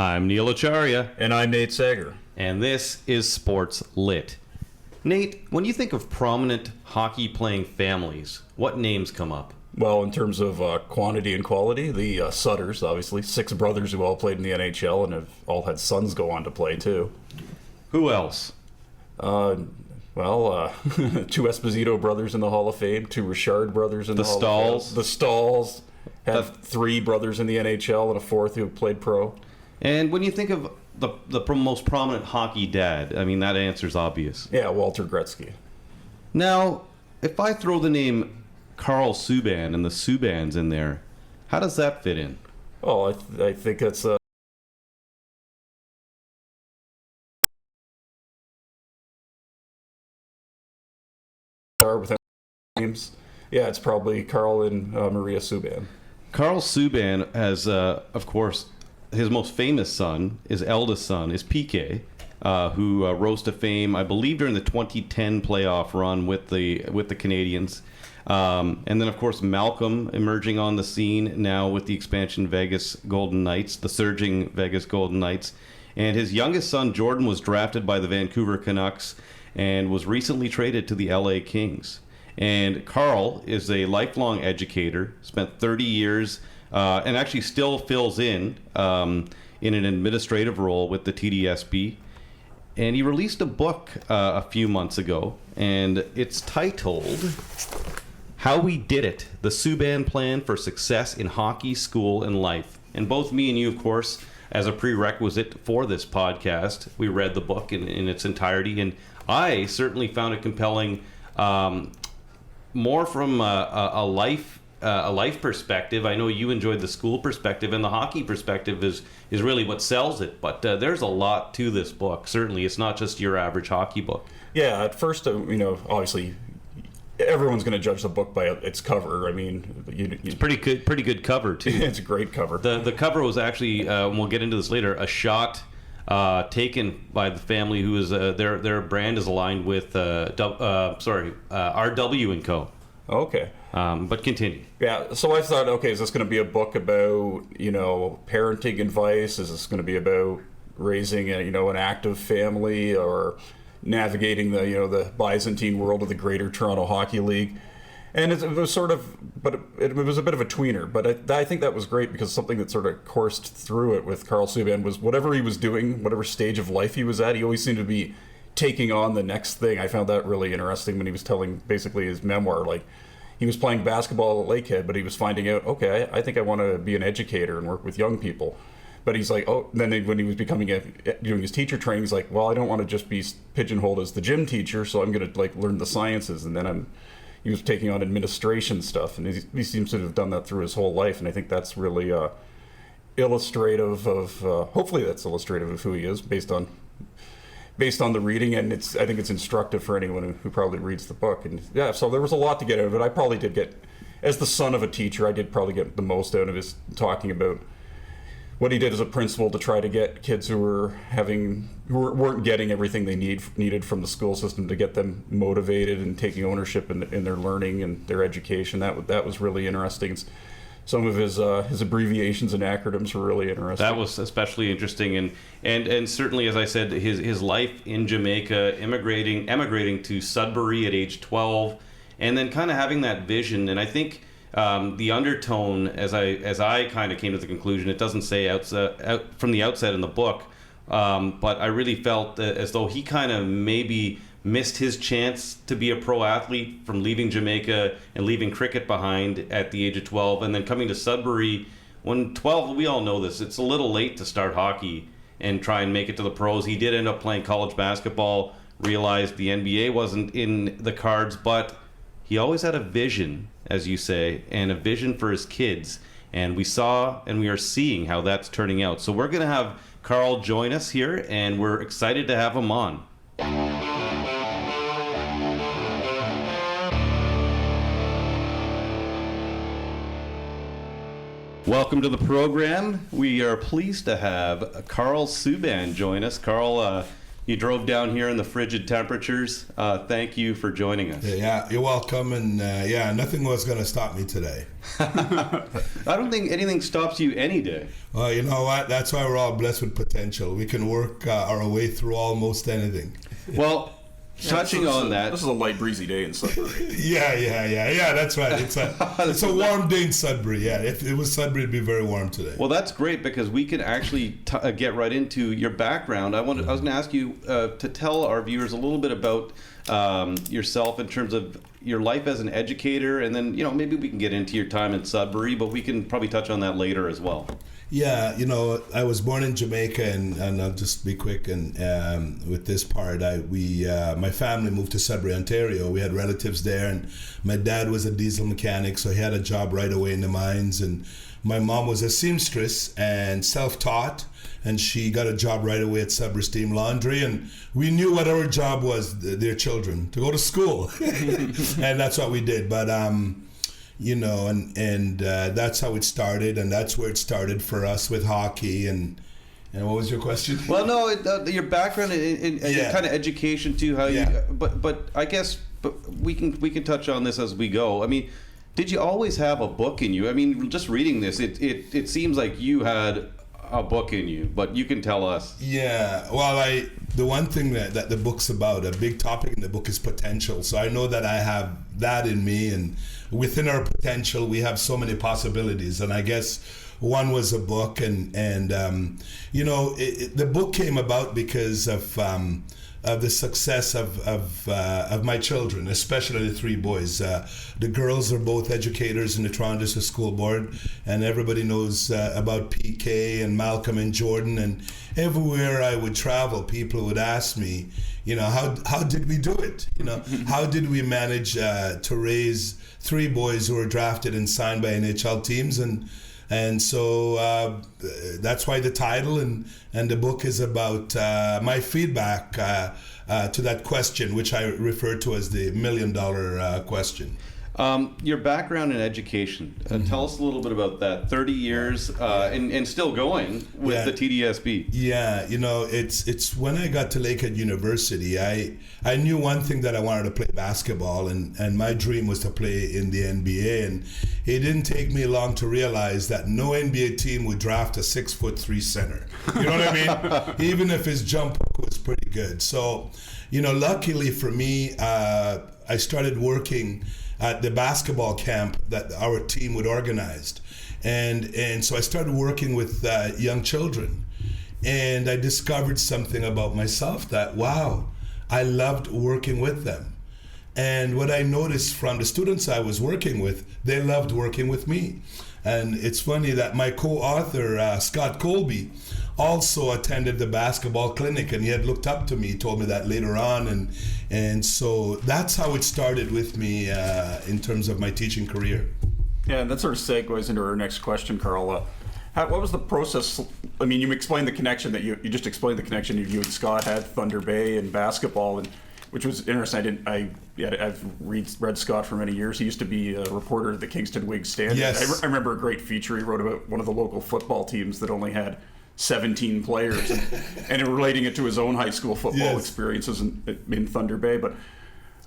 I'm Neil Acharya. And I'm Nate Sager. And this is SportsLit. Nate, when you think of prominent hockey-playing families, what names come up? Well, in terms of quantity and quality, the Sutters, obviously. 6 brothers who all played in the NHL and have all had sons go on to play, too. Who else? 2 Esposito brothers in the Hall of Fame, 2 Richard brothers in the Hall of Fame. The Stalls have 3 brothers in the NHL and a 4th who played pro. And when you think of the most prominent hockey dad, I mean, that answer's obvious. Yeah, Walter Gretzky. Now, if I throw the name Karl Subban and the Subbans in there, how does that fit in? Oh, I think that's... with names. Yeah, it's probably Karl and Maria Subban. Karl Subban has, of course, his most famous son, his eldest son, is PK, who rose to fame, I believe, during the 2010 playoff run with the Canadiens. And then, of course, Malcolm emerging on the scene now with the expansion Vegas Golden Knights, the surging Vegas Golden Knights. And his youngest son, Jordan, was drafted by the Vancouver Canucks and was recently traded to the LA Kings. And Karl is a lifelong educator, spent 30 years and actually still fills in an administrative role with the TDSB. And he released a book a few months ago, and it's titled How We Did It, The Subban Plan for Success in Hockey, School, and Life. And both me and you, of course, as a prerequisite for this podcast, we read the book in its entirety, and I certainly found it compelling, more from a life perspective. I know you enjoyed the school perspective, and the hockey perspective is really what sells it. But there's a lot to this book. Certainly, it's not just your average hockey book. Yeah, at first, obviously, everyone's going to judge the book by its cover. I mean, it's pretty good cover too. It's a great cover. The cover was actually, and we'll get into this later, a shot taken by the family who is their brand is aligned with RW and Co. Okay. But continue. Yeah, so I thought, okay, is this going to be a book about, parenting advice? Is this going to be about raising an active family, or navigating the Byzantine world of the Greater Toronto Hockey League? And it was sort of, but it was a bit of a tweener. But I think that was great, because something that sort of coursed through it with Karl Subban was whatever he was doing, whatever stage of life he was at, he always seemed to be taking on the next thing. I found that really interesting when he was telling basically his memoir. Like, he was playing basketball at Lakehead, but he was finding out, okay, I think I want to be an educator and work with young people. But he's like, when he was doing his teacher training, he's like, well, I don't want to just be pigeonholed as the gym teacher, so I'm going to learn the sciences. And then he was taking on administration stuff, and he seems to have done that through his whole life. And I think that's really illustrative of, hopefully that's illustrative of who he is based on the reading, and I think it's instructive for anyone who probably reads the book. And yeah, so there was a lot to get out of it. I probably did get, as the son of a teacher, I did probably get the most out of his talking about what he did as a principal to try to get kids who weren't getting everything they needed from the school system, to get them motivated and taking ownership in their learning and their education. That was really interesting. Some of his abbreviations and acronyms were really interesting. That was especially interesting, and certainly, as I said, his life in Jamaica, emigrating to Sudbury at age 12, and then kind of having that vision. And I think the undertone, as I kind of came to the conclusion, it doesn't say out from the outset in the book, but I really felt as though he kind of maybe missed his chance to be a pro athlete from leaving Jamaica and leaving cricket behind at the age of 12, and then coming to Sudbury when 12. We all know this, it's a little late to start hockey and try and make it to the pros. He did end up playing college basketball, realized the NBA wasn't in the cards, but he always had a vision, as you say, and a vision for his kids. And we saw and we are seeing how that's turning out. So we're going to have Karl join us here, and we're excited to have him on. Welcome to the program. We are pleased to have Karl Subban join us. Karl, You drove down here in the frigid temperatures. Thank you for joining us. Yeah, you're welcome. And nothing was going to stop me today. I don't think anything stops you any day. Well, you know what? That's why we're all blessed with potential. We can work our way through almost anything. Well, touching on that. This is a light breezy day in Sudbury. Yeah, that's right. It's a warm day in Sudbury. Yeah, if it was Sudbury, it'd be very warm today. Well, that's great because we can actually get right into your background. I was going to ask you to tell our viewers a little bit about yourself in terms of your life as an educator, and then maybe we can get into your time in Sudbury, but we can probably touch on that later as well. Yeah, I was born in Jamaica, and I'll just be quick. And with this part, my family moved to Sudbury, Ontario. We had relatives there, and my dad was a diesel mechanic, so he had a job right away in the mines. And my mom was a seamstress and self-taught, and she got a job right away at Sudbury Steam Laundry. And we knew what our job was, their children, to go to school, and that's what we did. But that's how it started, and that's where it started for us with hockey. And what was your question? Well, no, your background and your kind of education too. How you? But I guess we can touch on this as we go. I mean, did you always have a book in you? I mean, just reading this, it seems like you had a book in you, but you can tell us. Yeah, well, the one thing that the book's about, a big topic in the book, is potential. So I know that I have that in me, and within our potential, we have so many possibilities. And I guess one was a book, and the book came about because of the success of my children, especially the three boys. The girls are both educators in the Toronto District School Board, and everybody knows about PK and Malcolm and Jordan. And everywhere I would travel, people would ask me, how did we do it? How did we manage to raise three boys who were drafted and signed by NHL teams? And so that's why the title and the book is about my feedback to that question, which I refer to as the $1 million question. Your background in education. Tell us a little bit about that. 30 years and still going with the TDSB. Yeah, it's when I got to Lakehead University, I knew one thing, that I wanted to play basketball, and my dream was to play in the NBA. And it didn't take me long to realize that no NBA team would draft a 6'3" center. You know what I mean? Even if his jump hook was pretty good. So, luckily for me, I started working at the basketball camp that our team would organize. And so I started working with young children. And I discovered something about myself that, wow, I loved working with them. And what I noticed from the students I was working with, they loved working with me. And it's funny that my co-author, Scott Colby, also attended the basketball clinic, and he had looked up to me. He told me that later on, and so that's how it started with me in terms of my teaching career. Yeah, and that sort of segues into our next question, Karl. What was the process? I mean, you explained the connection that you just explained the connection you and Scott had, Thunder Bay and basketball, and which was interesting. I've read Scott for many years. He used to be a reporter at the Kingston Whig-Standard. Yes. I remember a great feature he wrote about one of the local football teams that only had 17 players, and relating it to his own high school football experiences in Thunder Bay. But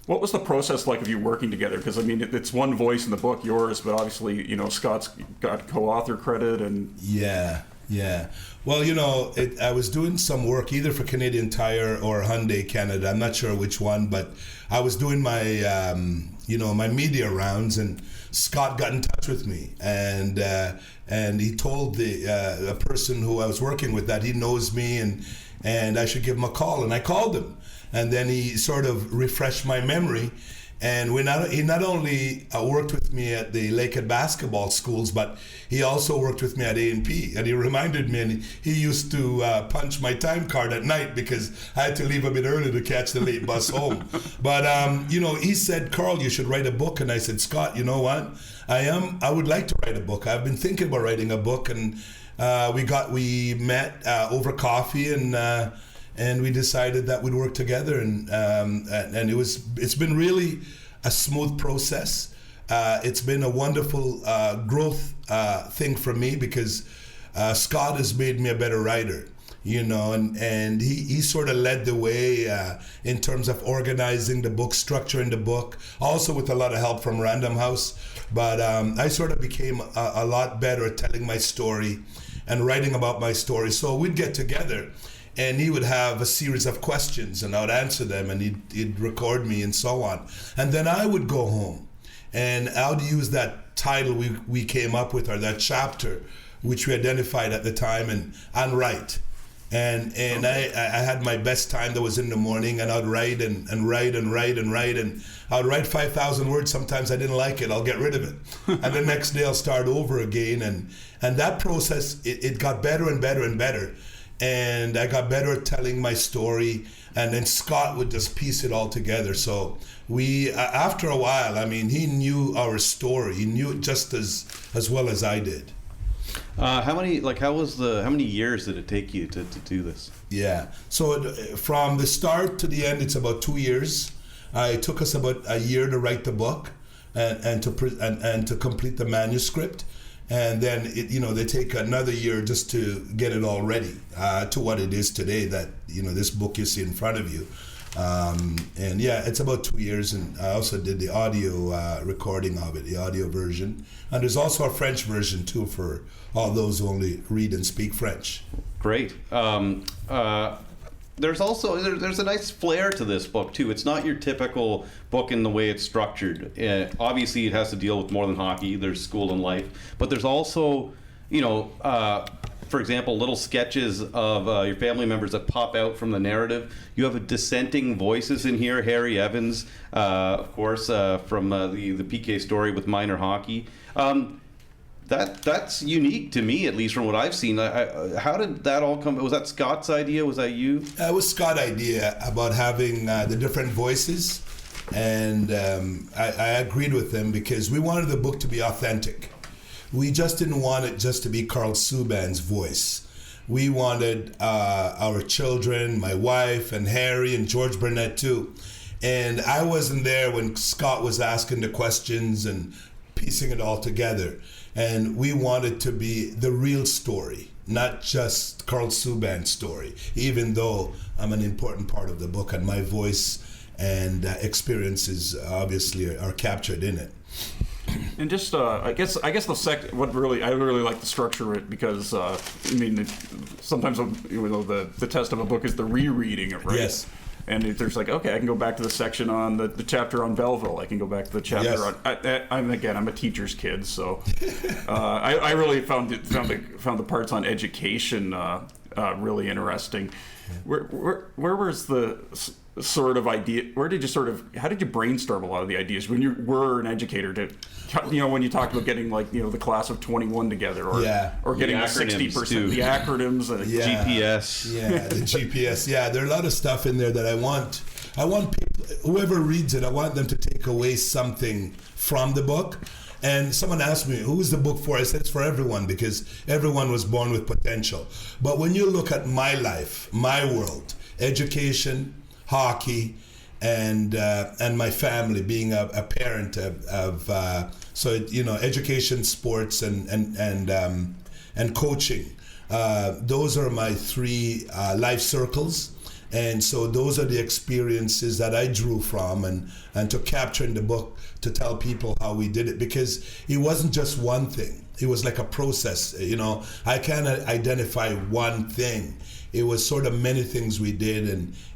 what was the process like of you working together? Because I mean, it's one voice in the book, yours, but obviously, Scott's got co-author credit, and yeah. Well, I was doing some work either for Canadian Tire or Hyundai Canada. I'm not sure which one, but I was doing my, my media rounds, and Scott got in touch with me, and he told the person who I was working with that he knows me, and I should give him a call, and I called him, and then he sort of refreshed my memory. And he not only worked with me at the Lakehead basketball schools, but he also worked with me at A&P. And he reminded me, and he used to punch my time card at night because I had to leave a bit early to catch the late bus home. But, he said, Karl, you should write a book. And I said, Scott, you know what? I would like to write a book. I've been thinking about writing a book. And we met over coffee, and we decided that we'd work together, and it's been really a smooth process. It's been a wonderful growth thing for me because Scott has made me a better writer. and he sort of led the way in terms of organizing the book, structuring the book, also with a lot of help from Random House. But I sort of became a lot better at telling my story and writing about my story. So we'd get together and he would have a series of questions and I would answer them, and he'd record me and so on. And then I would go home and I would use that title we came up with, or that chapter, which we identified at the time, and write. And I had my best time that was in the morning, and I'd write and write and write and write, and I'd write 5,000 words. Sometimes I didn't like it, I'll get rid of it. And the next day I'll start over again. And that process, it got better and better and better. And I got better at telling my story, and then Scott would just piece it all together. So we, after a while, I mean, he knew our story. He knew it just as well as I did. How many years did it take you to do this? Yeah. So from the start to the end, it's about 2 years. It took us about a year to write the book and to complete the manuscript. And then they take another year just to get it all ready to what it is today, that this book you see in front of you. And yeah, it's about 2 years, and I also did the audio recording of it, the audio version. And there's also a French version too for all those who only read and speak French. Great. There's a nice flair to this book too. It's not your typical book in the way it's structured. Obviously, it has to deal with more than hockey. There's school and life, but there's also, for example, little sketches of your family members that pop out from the narrative. You have dissenting voices in here. Harry Evans, of course, from the PK story with minor hockey. That's unique to me, at least from what I've seen. How did that all come? Was that Scott's idea? Was that you? It was Scott's idea about having the different voices, and I agreed with him because we wanted the book to be authentic. We just didn't want it just to be Karl Subban's voice. We wanted our children, my wife, and Harry, and George Burnett too. And I wasn't there when Scott was asking the questions and piecing it all together. And we wanted to be the real story, not just Karl Subban's story, even though I'm an important part of the book and my voice and experiences obviously are captured in it. And just, I guess I really like the structure of it because, sometimes the test of a book is the rereading it, right? Yes. And if there's okay, I can go back to the section on the chapter on Belleville. I can go back to the chapter on. I'm a teacher's kid, so I really found the parts on education really interesting. Where was the sort of idea? How did you brainstorm a lot of the ideas when you were an educator? When you talked about getting the class of 21 together, or getting the 60%, the acronyms, and GPS. Yeah, the GPS. Yeah, there are a lot of stuff in there that I want people, whoever reads it, I want them to take away something from the book. And someone asked me, who is the book for? I said it's for everyone, because everyone was born with potential. But when you look at my life, my world, education, hockey, and my family, being a parent of education, sports, and coaching. Those are my three life circles. And so those are the experiences that I drew from and to capture in the book to tell people how we did it, because it wasn't just one thing. It was like a process. I can't identify one thing. It was sort of many things we did.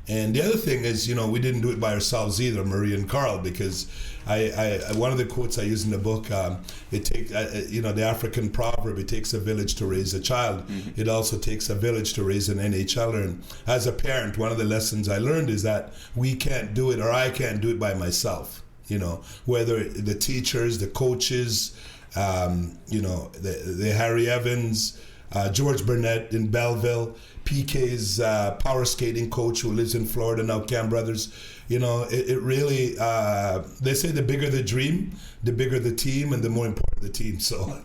And the other thing is, we didn't do it by ourselves either, Marie and Karl, because I one of the quotes I use in the book, the African proverb, it takes a village to raise a child. Mm-hmm. It also takes a village to raise an NHLer. And as a parent, one of the lessons I learned is that we can't do it, or I can't do it by myself. Whether the teachers, the coaches, the Harry Evans, George Burnett in Belleville, PK's power skating coach who lives in Florida now, Cam Brothers. It really, they say the bigger the dream, the bigger the team, and the more important the team. So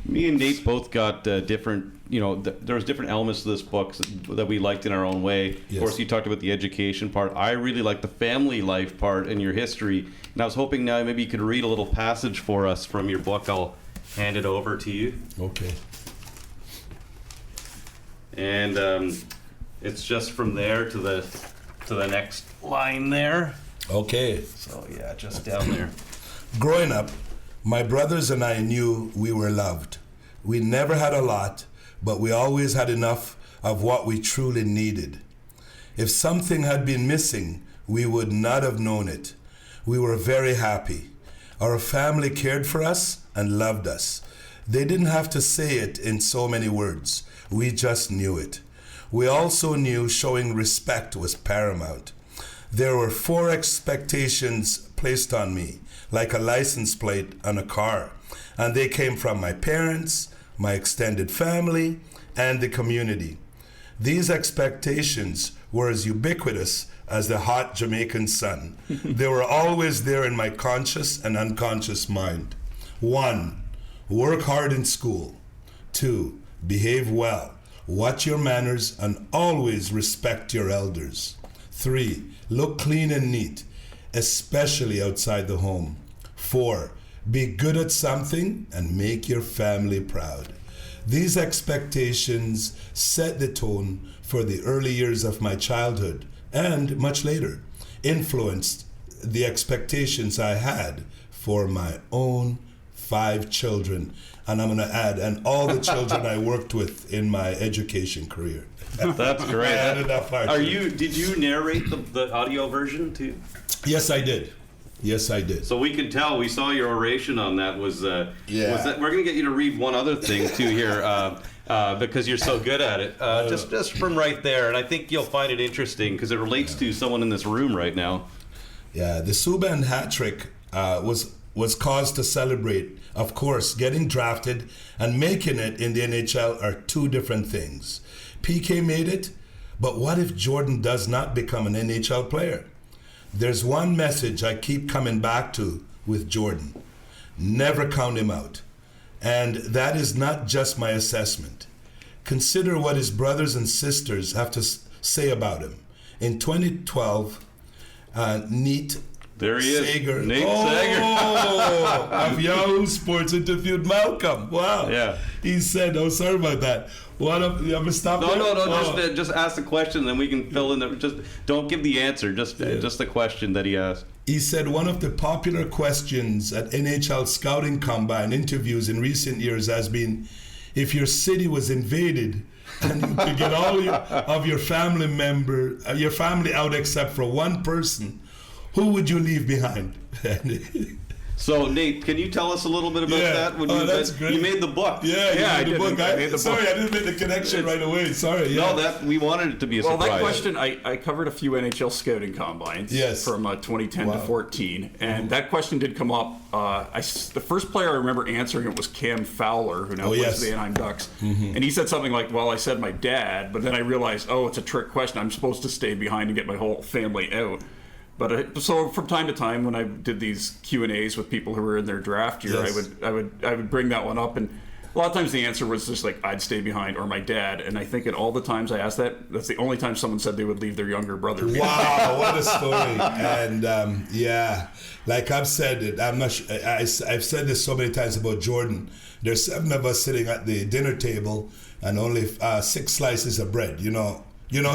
me and Nate both got different, there was different elements to this book that we liked in our own way. Yes. Of course, you talked about the education part. I really liked the family life part and your history. And I was hoping now maybe you could read a little passage for us from your book. I'll hand it over to you. Okay. And it's just from there to the next line there. Okay. So yeah, just down there. Growing up, my brothers and I knew we were loved. We never had a lot, but we always had enough of what we truly needed. If something had been missing, we would not have known it. We were very happy. Our family cared for us and loved us. They didn't have to say it in so many words. We just knew it. We also knew showing respect was paramount. There were 4 expectations placed on me, like a license plate on a car, and they came from my parents, my extended family, and the community. These expectations were as ubiquitous as the hot Jamaican sun. They were always there in my conscious and unconscious mind. 1, work hard in school. 2, behave well, watch your manners, and always respect your elders. 3, look clean and neat, especially outside the home. 4, be good at something and make your family proud. These expectations set the tone for the early years of my childhood and much later, influenced the expectations I had for my own 5 children. And I'm going to add, and all the children I worked with in my education career. That's great. I added that part. Did you narrate the audio version too? Yes, I did. Yes, I did. So we could tell. We saw your oration on that. Was that? We're going to get you to read one other thing too here, because you're so good at it. Just from right there, and I think you'll find it interesting because it relates to someone in this room right now. Yeah, the Subban hat trick was cause to celebrate. Of course, getting drafted and making it in the NHL are 2 different things. PK made it, but what if Jordan does not become an NHL player? There's one message I keep coming back to with Jordan. Never count him out. And that is not just my assessment. Consider what his brothers and sisters have to say about him. In 2012, Nate There he is. Sager. Nate Sager. Of Yahoo Sports interviewed Malcolm. Wow. Yeah. He said, oh, sorry about that. What up? You ever stop there? No. Just ask the question, and then we can fill in the. Just don't give the answer. Just the question that he asked. He said one of the popular questions at NHL scouting combine interviews in recent years has been, if your city was invaded and you could get all of your family out except for one person, who would you leave behind? So, Nate, can you tell us a little bit about that? That's great. You made the book. I made the book. I didn't make the connection right away. Sorry. Yeah. No, we wanted it to be a surprise. Well, that question, I covered a few NHL scouting combines from 2010 to 14, and that question did come up. The first player I remember answering it was Cam Fowler, who now plays for the Anaheim Ducks, and he said something like, well, I said my dad, but then I realized, it's a trick question. I'm supposed to stay behind and get my whole family out. But so from time to time, when I did these Q&As with people who were in their draft year, I would bring that one up, and a lot of times the answer was just like I'd stay behind or my dad. And I think in all the times I asked that, that's the only time someone said they would leave their younger brother behind. Wow, what a story! And like I've said it, I'm not. I've said this so many times about Jordan. There's 7 of us sitting at the dinner table, and only 6 slices of bread. You know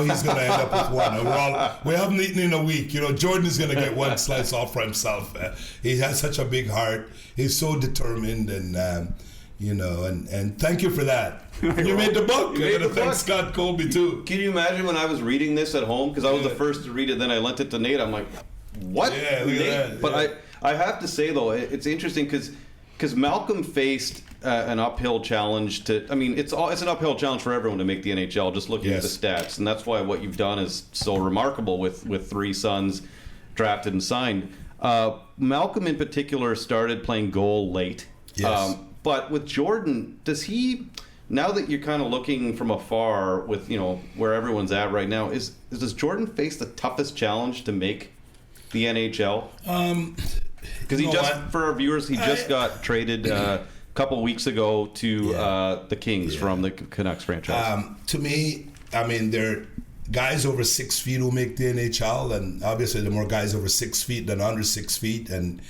he's going to end up with one. And we haven't eaten in a week. Jordan is going to get 1 slice off for himself. He has such a big heart. He's so determined, and and thank you for that. You made the book. I'm going to thank Scott Colby too. Can you imagine when I was reading this at home? Because I was the first to read it, then I lent it to Nate. I'm like, what? Yeah, look at that. But I have to say, though, it's interesting because Malcolm faced an uphill challenge it's an uphill challenge for everyone to make the NHL, just looking at the stats. And that's why what you've done is so remarkable with 3 sons drafted and signed. Malcolm in particular started playing goal late. Yes. But with Jordan, does he, now that you're kind of looking from afar with, where everyone's at right now, does Jordan face the toughest challenge to make the NHL? Because for our viewers, he just got traded a couple weeks ago to the Kings from the Canucks franchise. To me, there are guys over 6 feet who make the NHL, and obviously there are more guys over 6 feet than under 6 feet. And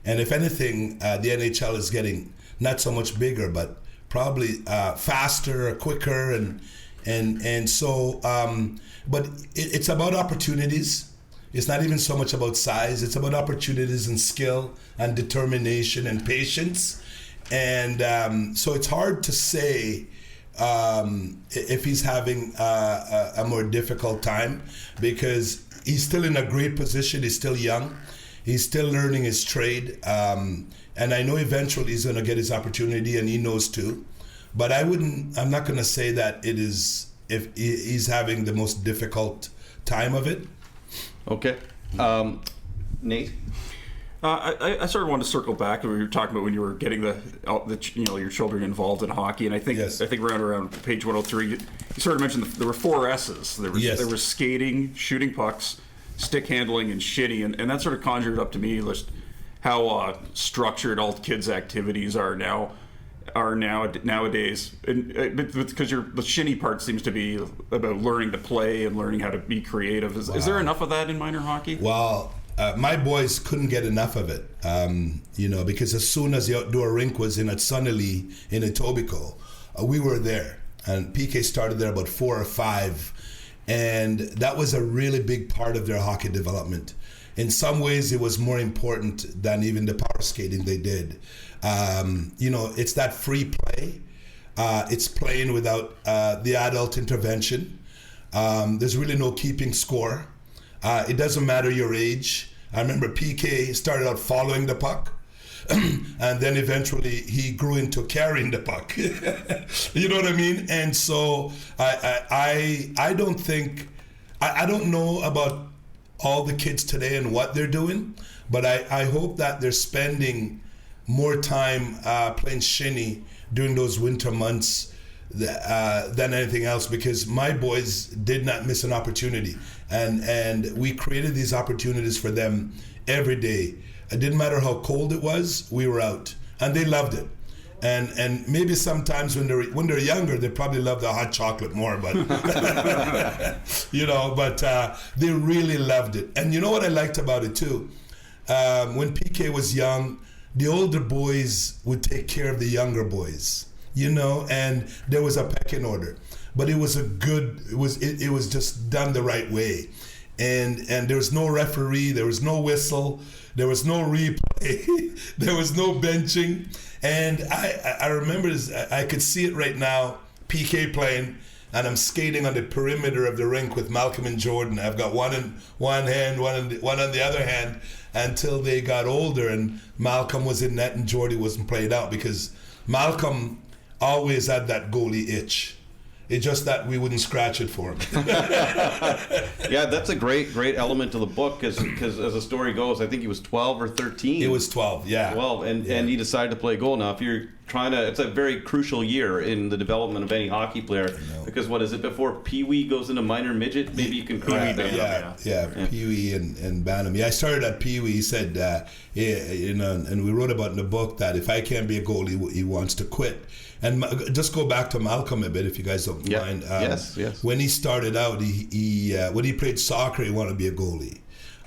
if anything, the NHL is getting not so much bigger, but probably faster, quicker, and And so, but it's about opportunities. It's not even so much about size. It's about opportunities and skill and determination and patience. And so it's hard to say if he's having a more difficult time, because he's still in a great position. He's still young. He's still learning his trade. And I know eventually he's going to get his opportunity, and he knows too. But I'm not going to say that it is, if he's having the most difficult time of it. Okay. Nate? I sort of want to circle back. We were talking about when you were getting your children involved in hockey, and I think around page 103, you sort of mentioned there were 4 S's. There was skating, shooting pucks, stick handling, and shinny, and that sort of conjured up to me just how structured all kids' activities are nowadays. And because the shinny part seems to be about learning to play and learning how to be creative. Is there enough of that in minor hockey? Well, my boys couldn't get enough of it, because as soon as the outdoor rink was in at Sunnylee in Etobicoke, we were there. And PK started there about 4 or 5. And that was a really big part of their hockey development. In some ways, it was more important than even the power skating they did. It's that free play. It's playing without the adult intervention. There's really no keeping score. It doesn't matter your age. I remember PK started out following the puck, and then eventually he grew into carrying the puck. You know what I mean? And so I don't think, I don't know about all the kids today and what they're doing, but I hope that they're spending more time playing shinny during those winter months than anything else, because my boys did not miss an opportunity, and we created these opportunities for them every day. It didn't matter how cold it was, we were out, and they loved it. And maybe sometimes when they're younger, they probably love the hot chocolate more, but they really loved it. And you know what I liked about it too? When PK was young, the older boys would take care of the younger boys, and there was a pecking order. But it was it was just done the right way. And there was no referee, there was no whistle, there was no replay, there was no benching. And I remember I could see it right now, PK playing, and I'm skating on the perimeter of the rink with Malcolm and Jordan. I've got one in one hand, one on the other hand, until they got older and Malcolm was in net and Jordy wasn't played out, because Malcolm always had that goalie itch. It's just that we wouldn't scratch it for him. Yeah, that's a great element to the book, because as the story goes, I think he was 12 or 13. He was 12, yeah. 12, and he decided to play goal. Now, if you're it's a very crucial year in the development of any hockey player, because what is it, before Pee Wee goes into minor midget? Maybe you can correct that. Yeah, Pee Wee and Bantam. Yeah, I started at Pee Wee. He said, and we wrote about in the book that if I can't be a goalie, he wants to quit. And just go back to Malcolm a bit, if you guys don't mind. Yes. When he started out, he when he played soccer, he wanted to be a goalie.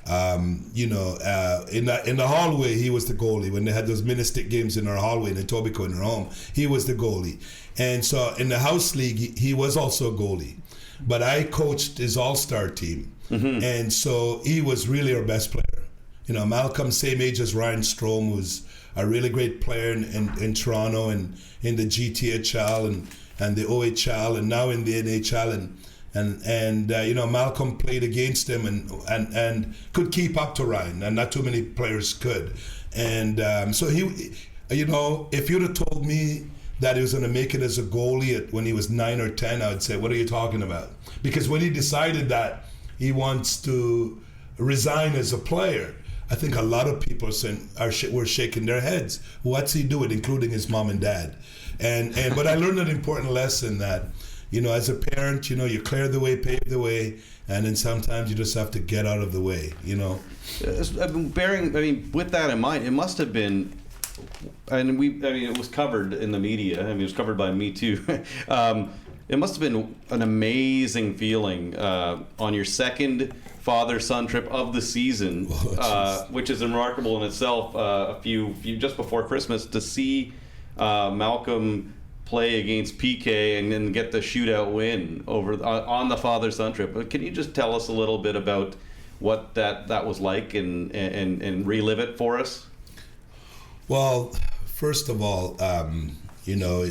In the hallway, he was the goalie. When they had those mini-stick games in our hallway in Etobicoke in our home, he was the goalie. And so in the house league, he was also a goalie. But I coached his all-star team. Mm-hmm. And so he was really our best player. Malcolm, same age as Ryan Strome, who's a really great player in Toronto and in the GTHL and the OHL and now in the NHL. And Malcolm played against him and could keep up to Ryan, and not too many players could. And so he, if you'd have told me that he was going to make it as a goalie when he was 9 or 10, I would say, what are you talking about? Because when he decided that he wants to resign as a player, I think a lot of people were shaking their heads. What's he doing, including his mom and dad? But I learned an important lesson that, as a parent, you clear the way, pave the way, and then sometimes you just have to get out of the way, With that in mind, it must have been, it was covered in the media. It was covered by me too. It must have been an amazing feeling on your second father-son trip of the season, which is remarkable in itself. A few just before Christmas, to see Malcolm play against PK and then get the shootout win on the father-son trip. But can you just tell us a little bit about what that was like and relive it for us? Well, first of all, you know,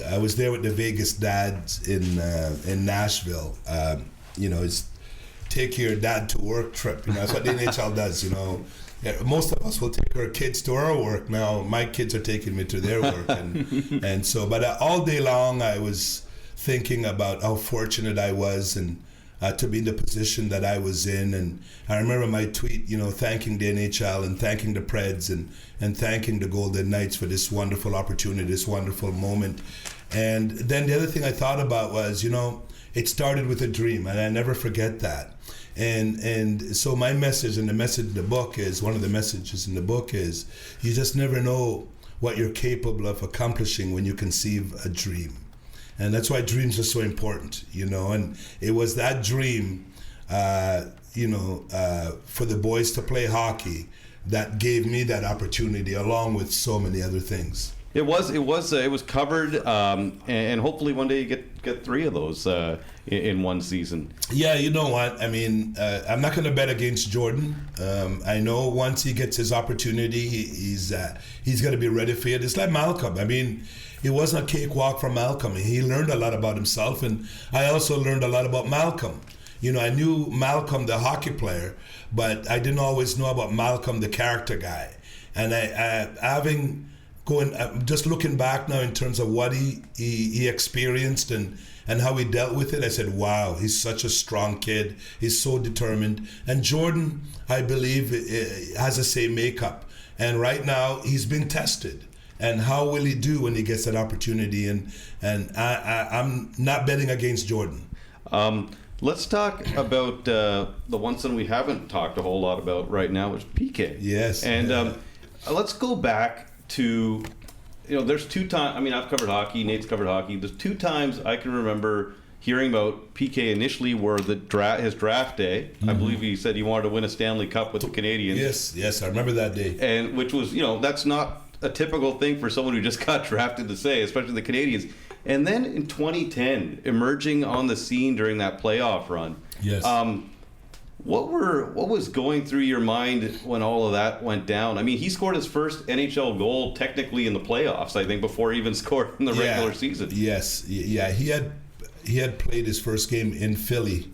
I was there with the Vegas dads in Nashville. You know, it's take your dad to work trip. You know, that's what the NHL does. You know, most of us will take our kids to our work. Now, my kids are taking me to their work, and so. But all day long, I was thinking about how fortunate I was and to be in the position that I was in. And I remember my tweet, you know, thanking the NHL and thanking the Preds and thanking the Golden Knights for this wonderful opportunity, this wonderful moment. And then the other thing I thought about was, you know, it started with a dream, and I never forget that. And so my message, and the message in the book is, one of the messages in the book is, you just never know what you're capable of accomplishing when you conceive a dream. And that's why dreams are so important, you know. And it was that dream, you know, for the boys to play hockey that gave me that opportunity, along with so many other things. It was covered, and hopefully one day you get 3 of those in one season. Yeah, you know what? I mean, I'm not going to bet against Jordan. I know once he gets his opportunity, he's going to be ready for it. It's like Malcolm. I mean, it wasn't a cakewalk for Malcolm. He learned a lot about himself, and I also learned a lot about Malcolm. You know, I knew Malcolm, the hockey player, but I didn't always know about Malcolm, the character guy. And just looking back now in terms of what he experienced and how he dealt with it, I said, wow, he's such a strong kid. He's so determined. And Jordan, I believe, has the same makeup. And right now, he's being tested. And how will he do when he gets that opportunity? And I'm not betting against Jordan. Let's talk about the one son we haven't talked a whole lot about right now, which is PK. Yes. And let's go back to, you know, there's 2 times, I mean, I've covered hockey, Nate's covered hockey. There's 2 times I can remember hearing about PK initially were his draft day. Mm-hmm. I believe he said he wanted to win a Stanley Cup with the Canadiens. Yes, I remember that day. And which was, you know, that's not a typical thing for someone who just got drafted to say, especially the Canadiens. And then in 2010, emerging on the scene during that playoff run. Yes. What was going through your mind when all of that went down? I mean, he scored his first NHL goal technically in the playoffs, I think, before he even scored in the regular season. Yes. Yeah. He had played his first game in Philly,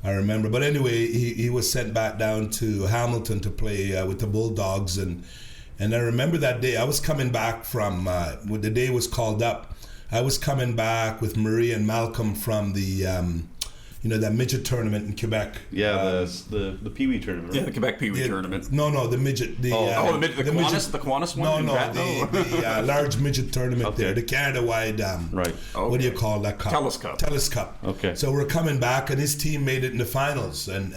I remember. But anyway, he was sent back down to Hamilton to play with the Bulldogs, and I remember that day. I was coming back from when the day was called up. I was coming back with Marie and Malcolm from the you know, that midget tournament in Quebec. Yeah, the Pee Wee tournament. Right? Yeah, the Quebec Pee Wee tournament. No, the midget. The Kiwanis one. No, the large midget tournament there, the Canada-wide. Right. Okay. What do you call that cup? Telus Cup. Okay. So we're coming back, and his team made it in the finals, and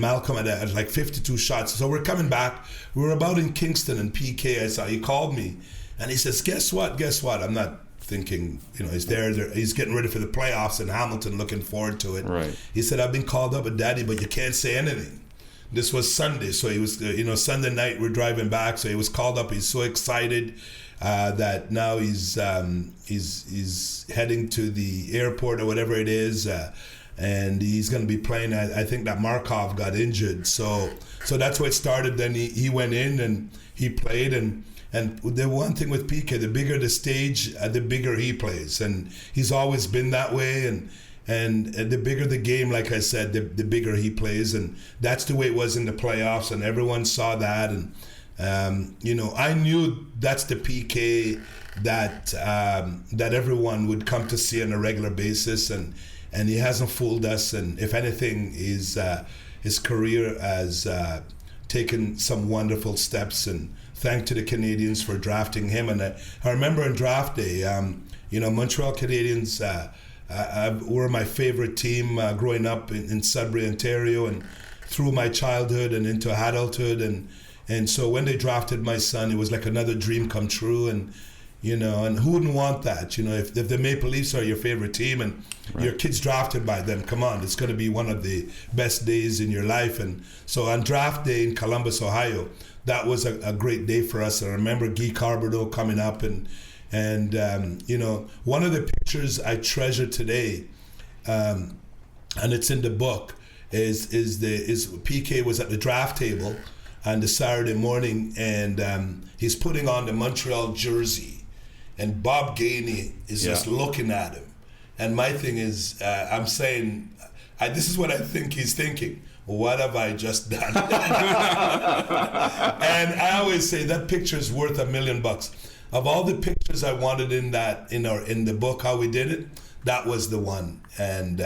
Malcolm had like 52 shots. So we're coming back. We were about in Kingston, and PK, I saw, he called me, and he says, guess what? I'm not thinking, you know, he's there, he's getting ready for the playoffs in Hamilton, looking forward to it. Right. He said, I've been called up with Daddy, but you can't say anything. This was Sunday, so he was, you know, Sunday night we're driving back, so he was called up. He's so excited that now he's heading to the airport or whatever it is, and he's going to be playing. I think that Markov got injured, so that's where it started. Then he went in and he played, and the one thing with PK, the bigger the stage, the bigger he plays, and he's always been that way. And the bigger the game, like I said, the bigger he plays, and that's the way it was in the playoffs, and everyone saw that. And you know, I knew that's the PK that everyone would come to see on a regular basis, and he hasn't fooled us. And if anything, his career has taken some wonderful steps, and thanks to the Canadiens for drafting him. And I remember on draft day, you know, Montreal Canadiens were my favorite team growing up in Sudbury, Ontario, and through my childhood and into adulthood. And so when they drafted my son, it was like another dream come true. And, you know, and who wouldn't want that? You know, if the Maple Leafs are your favorite team and your kid's drafted by them, come on, it's going to be one of the best days in your life. And so on draft day in Columbus, Ohio, that was a great day for us. I remember Guy Carboneau coming up, and And one of the pictures I treasure today, and it's in the book, is PK was at the draft table on the Saturday morning, and he's putting on the Montreal jersey, and Bob Gainey is just looking at him. And my thing is, I'm saying, this is what I think he's thinking. What have I just done? And I always say that picture is worth $1 million. Of all the pictures I wanted in the book, how we did it, that was the one, and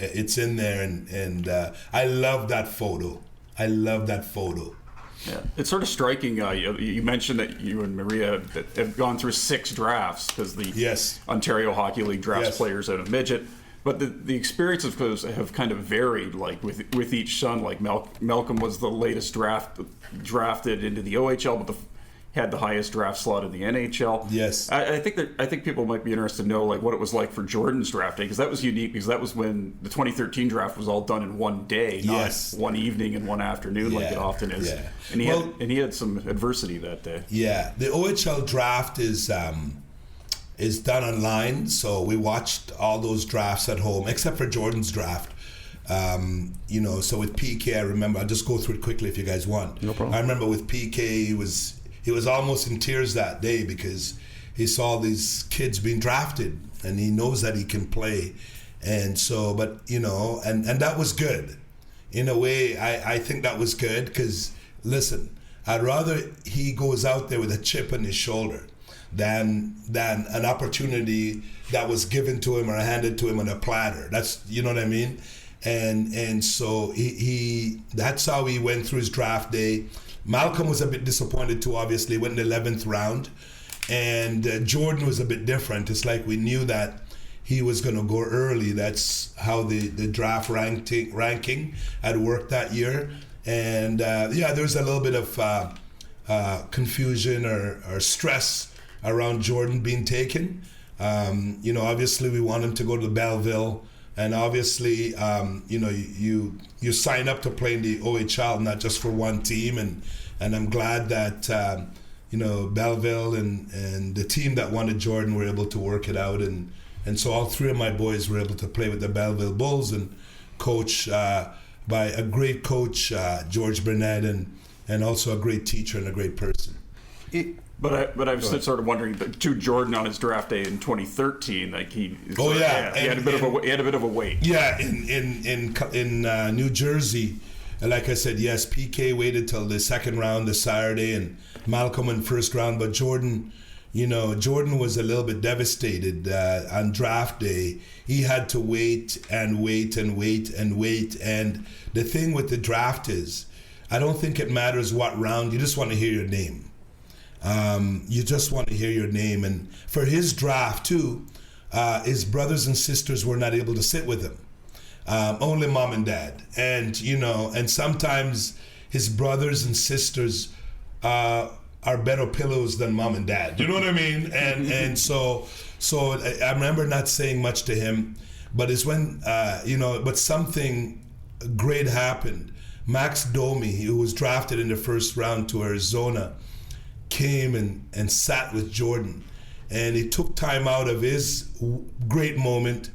it's in there, and I love that photo. I love that photo. Yeah, it's sort of striking. You mentioned that you and Maria have gone through 6 drafts because the Ontario Hockey League drafts players out of midget. But the experiences have kind of varied, like with each son. Like Malcolm was the latest drafted into the OHL, but had the highest draft slot in the NHL. Yes, I think people might be interested to know like what it was like for Jordan's draft day, because that was unique, because that was when the 2013 draft was all done in one day, not one evening and one afternoon like it often is. Yeah. And he had some adversity that day. Yeah, the OHL draft is done online, so we watched all those drafts at home except for Jordan's draft. So with PK, I remember, I'll just go through it quickly if you guys want. No problem. I remember with PK, he was almost in tears that day because he saw these kids being drafted and he knows that he can play. And so, and that was good. In a way, I think that was good because, listen, I'd rather he goes out there with a chip on his shoulder than an opportunity that was given to him or handed to him on a platter. That's, you know what I mean? And so he that's how he went through his draft day. Malcolm was a bit disappointed too, obviously, went in the 11th round. And Jordan was a bit different. It's like we knew that he was going to go early. That's how the draft ranking had worked that year. And there was a little bit of confusion or stress around Jordan being taken. Obviously we want him to go to Belleville. And obviously, you sign up to play in the OHL, not just for one team. And I'm glad that, Belleville and the team that wanted Jordan were able to work it out. And so all 3 of my boys were able to play with the Belleville Bulls and coach by a great coach, George Burnett, and also a great teacher and a great person. But I was sort of wondering, to Jordan on his draft day in 2013, like he had a bit of a wait. Yeah, in New Jersey, like I said, yes, PK waited till the 2nd round, the Saturday, and Malcolm in 1st round. But Jordan was a little bit devastated on draft day. He had to wait and wait and wait and wait. And the thing with the draft is, I don't think it matters what round. You just want to hear your name. You just want to hear your name. And for his draft too, his brothers and sisters were not able to sit with him. Only mom and dad. And sometimes his brothers and sisters are better pillows than mom and dad. You know what I mean? And so I remember not saying much to him, but it's when but something great happened. Max Domi, who was drafted in the 1st round to Arizona, came and sat with Jordan, and he took time out of his great moment,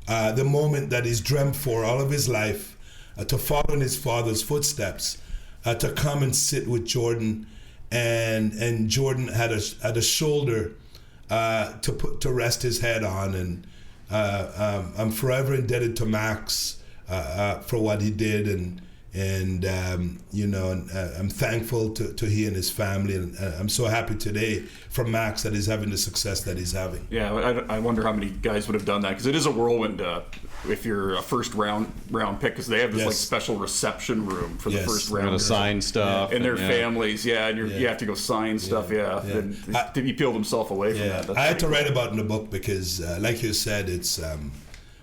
the moment that he's dreamt for all of his life, to follow in his father's footsteps, to come and sit with Jordan, and Jordan had a shoulder to rest his head on, and I'm forever indebted to Max for what he did, and I'm thankful to he and his family, and I'm so happy today for Max that he's having the success that he's having. Yeah, I wonder how many guys would have done that, because it is a whirlwind if you're a 1st round pick, because they have this like special reception room for the 1st round. You're gonna sign stuff and their families, and you have to go sign stuff. And he peeled himself away from that. I had to write about it in the book because, like you said, it's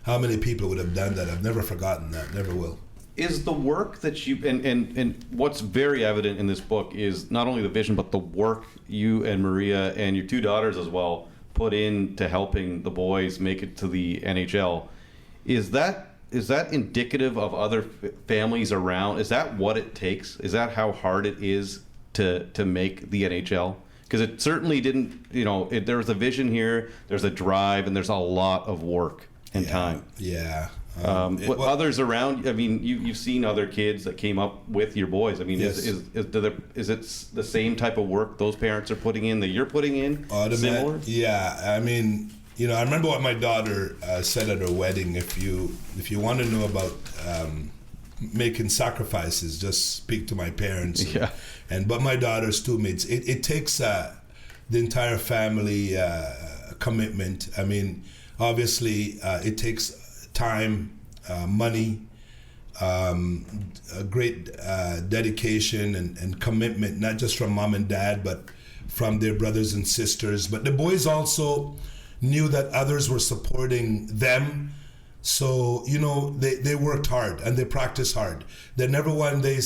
how many people would have done that. I've never forgotten that. Never will. Is the work that you and what's very evident in this book is not only the vision but the work you and Maria and your 2 daughters as well put into helping the boys make it to the NHL. Is that indicative of other families around? Is that what it takes? Is that how hard it is to make the NHL? Because it certainly didn't, there was a vision here, there's a drive, and there's a lot of work and time. Yeah. Others around, I mean, you've seen other kids that came up with your boys. I mean, Yes. is it the same type of work those parents are putting in that you're putting in? Similar? Yeah. I mean, I remember what my daughter said at her wedding. If you want to know about making sacrifices, just speak to my parents. Yeah. But my daughters too. It takes the entire family commitment. I mean, obviously, it takes time, money, a great dedication and commitment, not just from mom and dad, but from their brothers and sisters. But the boys also knew that others were supporting them. So, they worked hard and they practiced hard. They never one day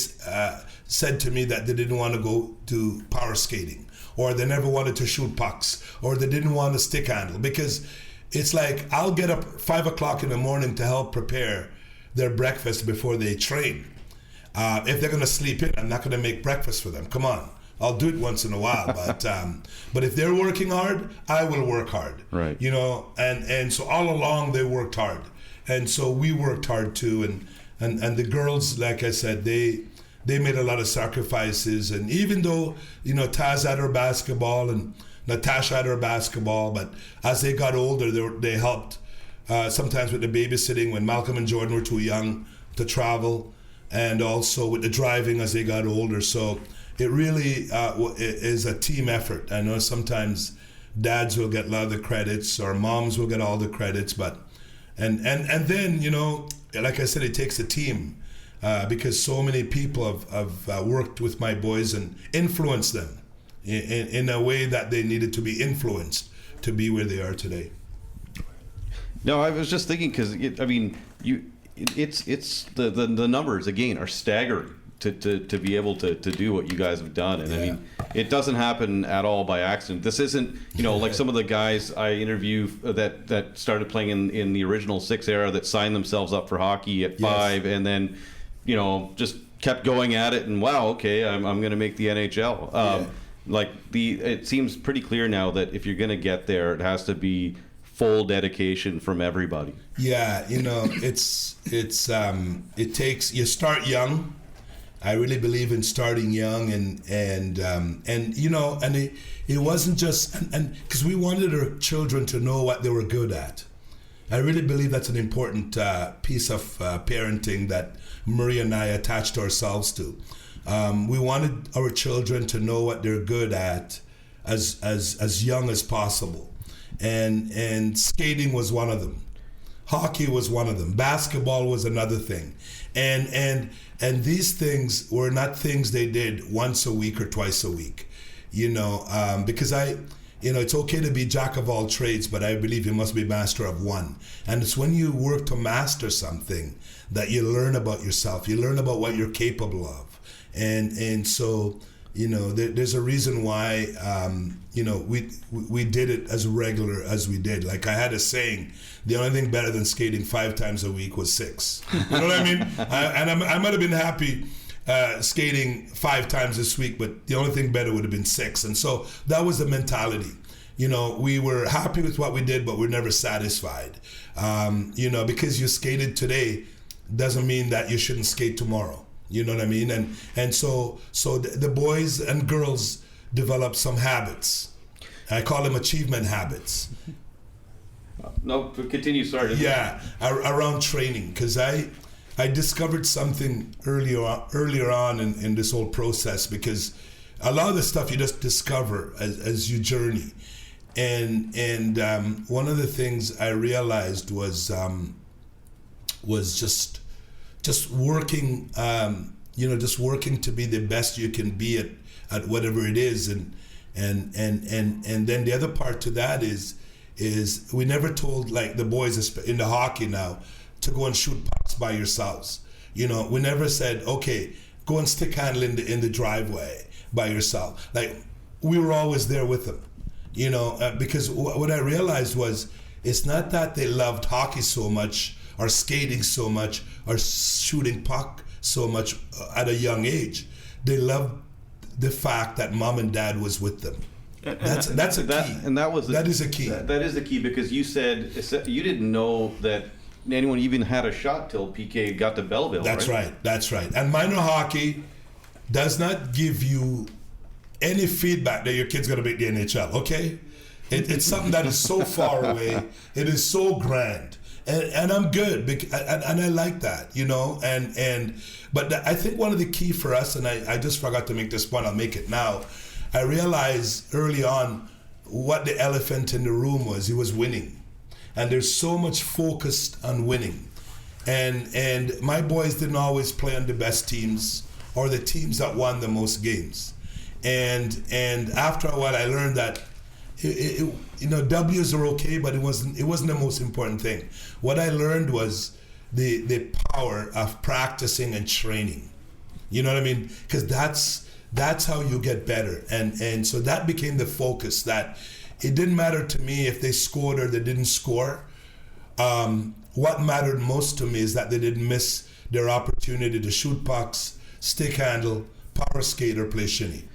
said to me that they didn't want to go to power skating, or they never wanted to shoot pucks, or they didn't want to stick handle, because it's like, I'll get up 5 o'clock in the morning to help prepare their breakfast before they train. If they're going to sleep in, I'm not going to make breakfast for them. Come on. I'll do it once in a while, but if they're working hard, I will work hard. Right. And so all along they worked hard, and so we worked hard too. And the girls, like I said, they made a lot of sacrifices. And even though Taz had her basketball and Natasha had her basketball, but as they got older, they helped sometimes with the babysitting when Malcolm and Jordan were too young to travel, and also with the driving as they got older. So it really is a team effort. I know sometimes dads will get a lot of the credits, or moms will get all the credits, but and then like I said, it takes a team because so many people have worked with my boys and influenced them in a way that they needed to be influenced to be where they are today. No, I was just thinking because it's the numbers again are staggering. To be able to do what you guys have done. And I mean, it doesn't happen at all by accident. This isn't, like some of the guys I interview that started playing in the original 6 era that signed themselves up for hockey at 5 and then, just kept going at it and wow, okay, I'm going to make the NHL. It seems pretty clear now that if you're going to get there, it has to be full dedication from everybody. Yeah, it takes, you start young. I really believe in starting young, and it wasn't just and because we wanted our children to know what they were good at. I really believe that's an important piece of parenting that Maria and I attached ourselves to. We wanted our children to know what they're good at as young as possible, and skating was one of them. Hockey was one of them. Basketball was another thing, and these things were not things they did once a week or twice a week, because it's okay to be jack of all trades, but I believe you must be master of one. And it's when you work to master something that you learn about yourself, you learn about what you're capable of, and so. There's a reason why, we did it as regular as we did. Like I had a saying, the only thing better than skating 5 times a week was 6. You know what I mean? I might have been happy skating 5 times this week, but the only thing better would have been 6. And so that was the mentality. We were happy with what we did, but we're never satisfied. Because you skated today doesn't mean that you shouldn't skate tomorrow. You know what I mean? And so the boys and girls develop some habits. I call them achievement habits. No, continue, sorry. Yeah, around training, because I discovered something earlier on in this whole process, because a lot of the stuff you just discover as you journey. And one of the things I realized was just working, just working to be the best you can be at whatever it is, and then the other part to that is we never told, like the boys in the hockey now, to go and shoot pucks by yourselves. We never said, okay, go and stick handle in the driveway by yourself. Like we were always there with them, because what I realized was it's not that they loved hockey so much, or skating so much, or shooting puck so much at a young age. They loved the fact that mom and dad was with them. That's a key. And that is a key. That is the key, because you said you didn't know that anyone even had a shot till PK got to Belleville. That's right. That's right. And minor hockey does not give you any feedback that your kid's going to make the NHL. Okay, it's something that is so far away. It is so grand, and I'm good, and I like that, you know. But I think one of the key for us, and I just forgot to make this point. I'll make it now. I realized early on what the elephant in the room was. He was winning, and there's so much focused on winning, and my boys didn't always play on the best teams or the teams that won the most games, and after a while I learned that W's are okay, but it wasn't the most important thing. What I learned was the power of practicing and training. You know what I mean? Because that's how you get better, and so that became the focus. That it didn't matter to me if they scored or they didn't score. What mattered most to me is that they didn't miss their opportunity to shoot pucks, stick handle, power skate, or play shinny.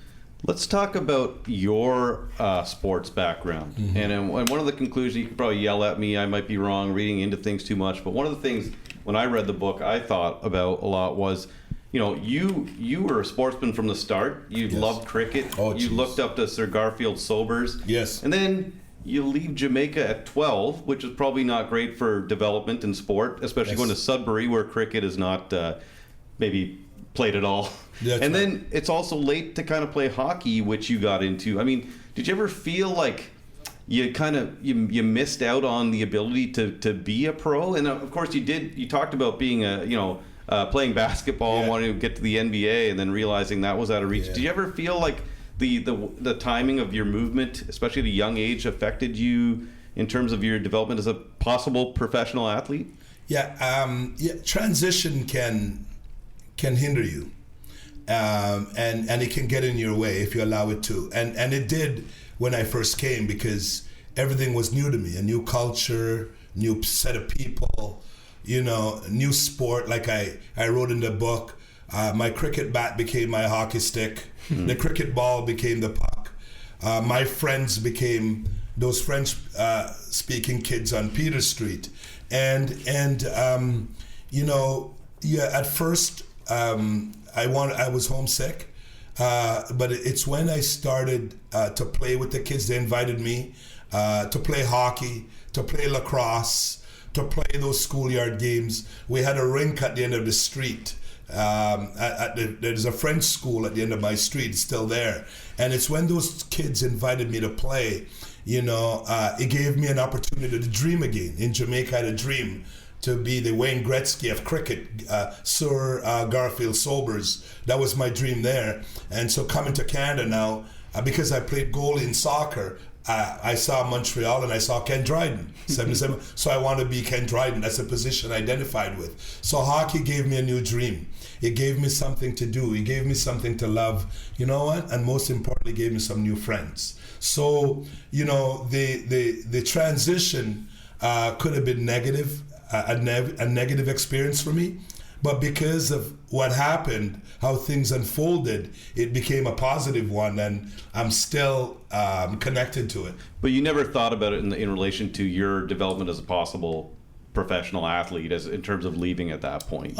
Let's talk about your sports background. Mm-hmm. And one of the conclusions, you could probably yell at me, I might be wrong, reading into things too much, but one of the things when I read the book I thought about a lot was, you were a sportsman from the start. You loved cricket. You looked up to Sir Garfield Sobers. Yes. And then you leave Jamaica at 12, which is probably not great for development in sport, especially going to Sudbury, where cricket is not maybe played at all. Then it's also late to kind of play hockey, which you got into. I mean, did you ever feel like you you missed out on the ability to be a pro? And of course you did. You talked about being playing basketball and wanting to get to the NBA, and then realizing that was out of reach. Did you ever feel like the timing of your movement, especially at a young age, affected you in terms of your development as a possible professional athlete? Transition can hinder you, and it can get in your way if you allow it to, and it did when I first came, because everything was new to me, a new culture, new set of people, new sport. Like I wrote in the book, my cricket bat became my hockey stick. The cricket ball became the puck. My friends became those French speaking kids on Peter Street, and at first I was homesick, but it's when I started to play with the kids. They invited me to play hockey, to play lacrosse, to play those schoolyard games. We had a rink at the end of the street. There's a French school at the end of my street, it's still there. And it's when those kids invited me to play, it gave me an opportunity to dream again. In Jamaica, I had a dream to be the Wayne Gretzky of cricket, Sir Garfield Sobers. That was my dream there. And so coming to Canada now, because I played goalie in soccer, I saw Montreal and I saw Ken Dryden, 77. So I want to be Ken Dryden. That's a position I identified with. So hockey gave me a new dream. It gave me something to do. It gave me something to love. You know what? And most importantly, gave me some new friends. So, the transition could have been negative, a negative experience for me. But because of what happened, how things unfolded, it became a positive one, and I'm still connected to it. But you never thought about it in relation to your development as a possible professional athlete, as in terms of leaving at that point?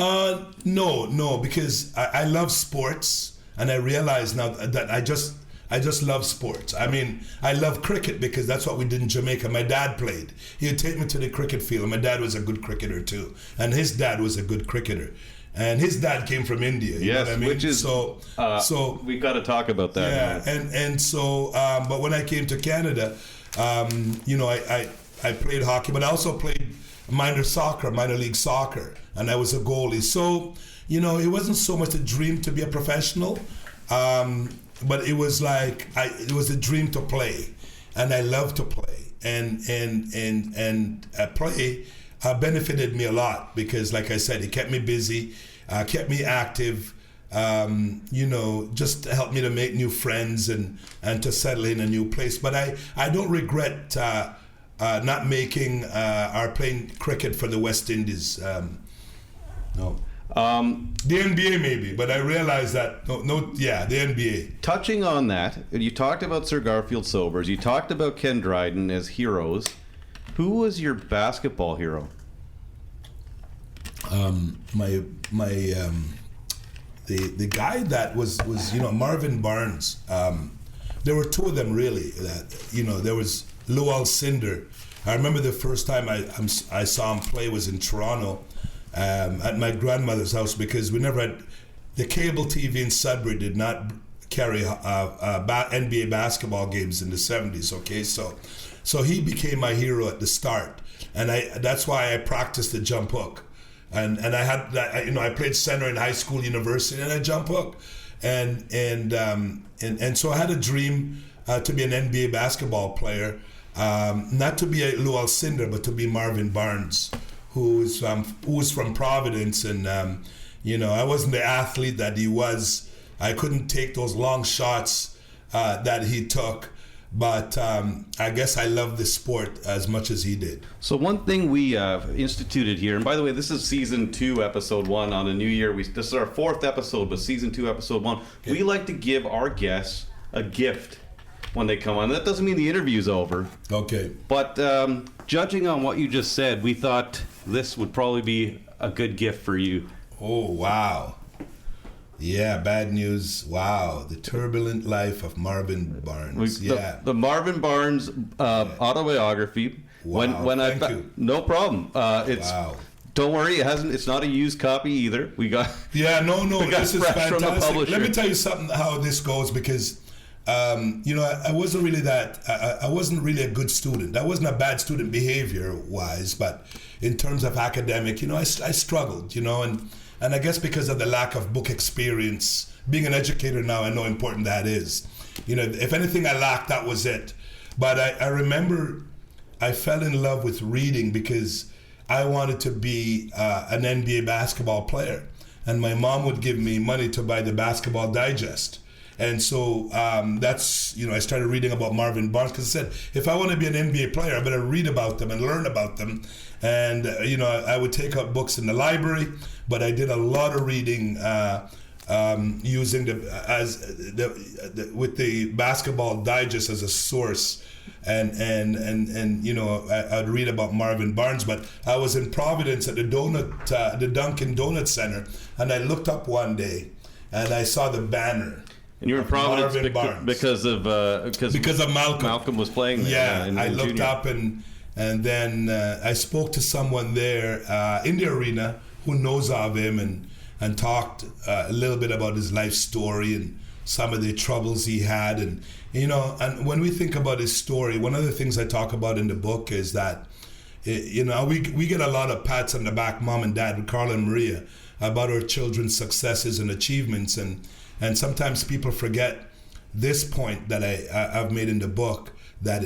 No, because I love sports, and I realize now that I just love sports. I mean, I love cricket because that's what we did in Jamaica. My dad played. He would take me to the cricket field, and my dad was a good cricketer too. And his dad was a good cricketer. And his dad came from India. You know what I mean? Which is so we've got to talk about that. Yeah, but when I came to Canada, I played hockey, but I also played minor league soccer, and I was a goalie. So, it wasn't so much a dream to be a professional. But it was it was a dream to play, and I love to play, and play benefited me a lot because, like I said, it kept me busy, kept me active, just helped me to make new friends and to settle in a new place. But I don't regret not making or playing cricket for the West Indies. No. The NBA maybe, but I realized that the NBA. Touching on that, you talked about Sir Garfield Sobers. You talked about Ken Dryden as heroes. Who was your basketball hero? The guy that was Marvin Barnes. There were two of them really. There was Lou Alcindor. I remember the first time I saw him play was in Toronto at my grandmother's house, because we never had the cable TV in Sudbury did not carry NBA basketball games in the 70s. Okay, so he became my hero at the start, and that's why I practiced the jump hook. And I had that, I played center in high school, university, and I jump hook, and so I had a dream to be an NBA basketball player, not to be a Lou Alcindor, but to be Marvin Barnes, who was from Providence, and I wasn't the athlete that he was. I couldn't take those long shots that he took. But I guess I love this sport as much as he did. So one thing we instituted here, and by the way, this is season 2, episode 1 on a new year. This is our 4th episode, but season 2, episode 1. Okay. We like to give our guests a gift when they come on. That doesn't mean the interview's over. Okay. But judging on what you just said, we thought this would probably be a good gift for you. Oh, wow. Yeah, bad news. Wow, the turbulent life of Marvin Barnes. The Marvin Barnes autobiography. Wow, thank you. No problem. Wow. Don't worry, it's not a used copy either. We got. Yeah, no. This is fantastic. Let me tell you something how this goes, because I wasn't really I wasn't really a good student. I wasn't a bad student behavior wise, but in terms of academic, I struggled. And I guess because of the lack of book experience, being an educator now, I know how important that is. If anything I lacked, that was it. But I remember I fell in love with reading because I wanted to be an NBA basketball player. And my mom would give me money to buy the Basketball Digest. And so that's, I started reading about Marvin Barnes, because I said, if I want to be an NBA player, I better read about them and learn about them. And, I would take up books in the library, but I did a lot of reading using with the Basketball Digest as a source. And I'd read about Marvin Barnes. But I was in Providence at the Dunkin' Donut Center, and I looked up one day and I saw the banner. And you were in Providence because of Malcolm. Malcolm was playing there. Yeah, I looked up and then I spoke to someone there in the arena who knows of him, and talked a little bit about his life story and some of the troubles he had. And when we think about his story, one of the things I talk about in the book is that we get a lot of pats on the back, mom and dad, Carl and Maria, about our children's successes and achievements, and sometimes people forget this point that I've made in the book, that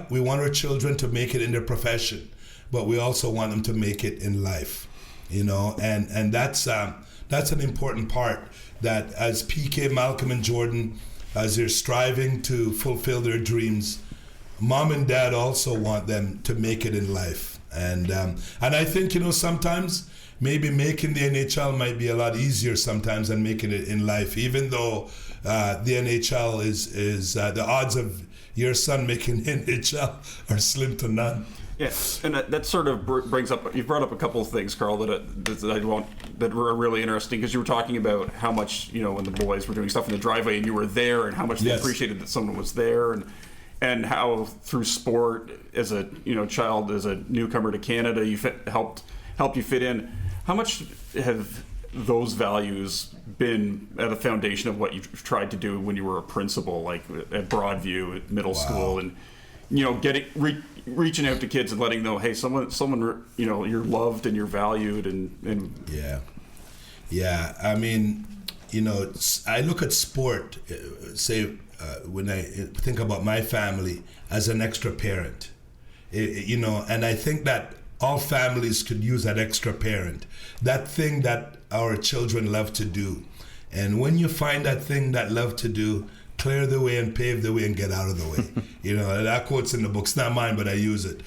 we want our children to make it in their profession, but we also want them to make it in life, and that's an important part, that as PK, Malcolm, and Jordan, as they're striving to fulfill their dreams, mom and dad also want them to make it in life. And I think, sometimes maybe making the NHL might be a lot easier sometimes than making it in life, even though the NHL is the odds of your son making the NHL are slim to none. Yeah, and that sort of brings up, you brought up a couple of things, Karl, that were really interesting, because you were talking about how much, when the boys were doing stuff in the driveway and you were there, and how much they appreciated that someone was there, and how through sport as a child, as a newcomer to Canada, helped you fit in. How much have those values been at the foundation of what you tried to do when you were a principal, like at Broadview at middle school, and reaching out to kids and letting them know, hey, someone you're loved and you're valued, and yeah. I mean, I look at sport, when I think about my family, as an extra parent, and I think that all families could use that extra parent, that thing that our children love to do. And when you find that thing that love to do, clear the way and pave the way and get out of the way. That quote's in the book. It's not mine, but I use it.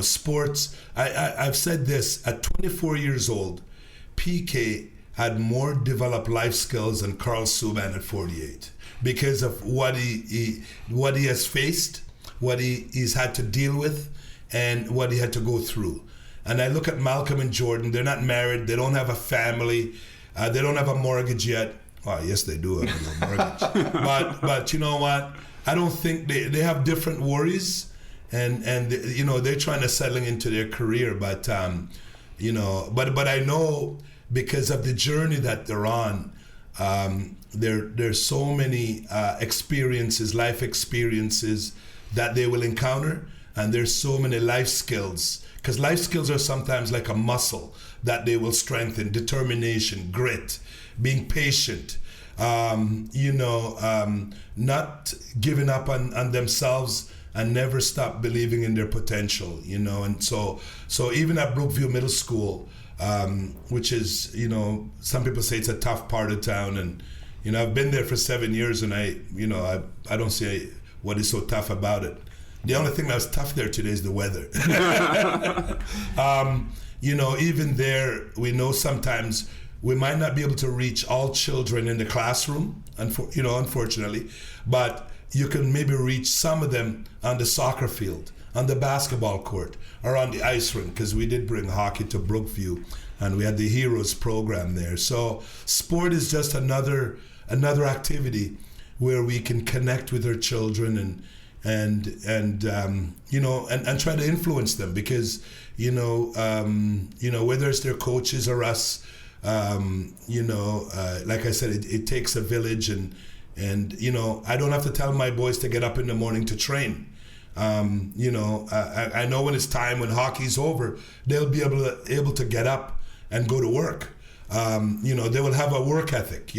Sports, I've said this, at 24 years old, PK had more developed life skills than Karl Subban at 48 because of what he has faced, what he's had to deal with, and what he had to go through. And I look at Malcolm and Jordan. They're not married. They don't have a family. They don't have a mortgage yet. Well, yes, they do have a little mortgage. But you know what? I don't think they have different worries, and they're trying to settle into their career. But but I know because of the journey that they're on, there's so many life experiences that they will encounter, and there's so many life skills. Because life skills are sometimes like a muscle that they will strengthen: determination, grit, being patient, not giving up on themselves, and never stop believing in their potential, And so even at Brookview Middle School, which is, some people say it's a tough part of town, and I've been there for 7 years, and I don't see what is so tough about it. The only thing that was tough there today is the weather. Even there, we know sometimes we might not be able to reach all children in the classroom, unfortunately, but you can maybe reach some of them on the soccer field, on the basketball court, or on the ice rink, because we did bring hockey to Brookview, and we had the Heroes program there. So sport is just another activity where we can connect with our children and try to influence them, because whether it's their coaches or us, like I said, it takes a village, and I don't have to tell my boys to get up in the morning to train. I know when it's time, when hockey's over, they'll be able to get up and go to work. They will have a work ethic.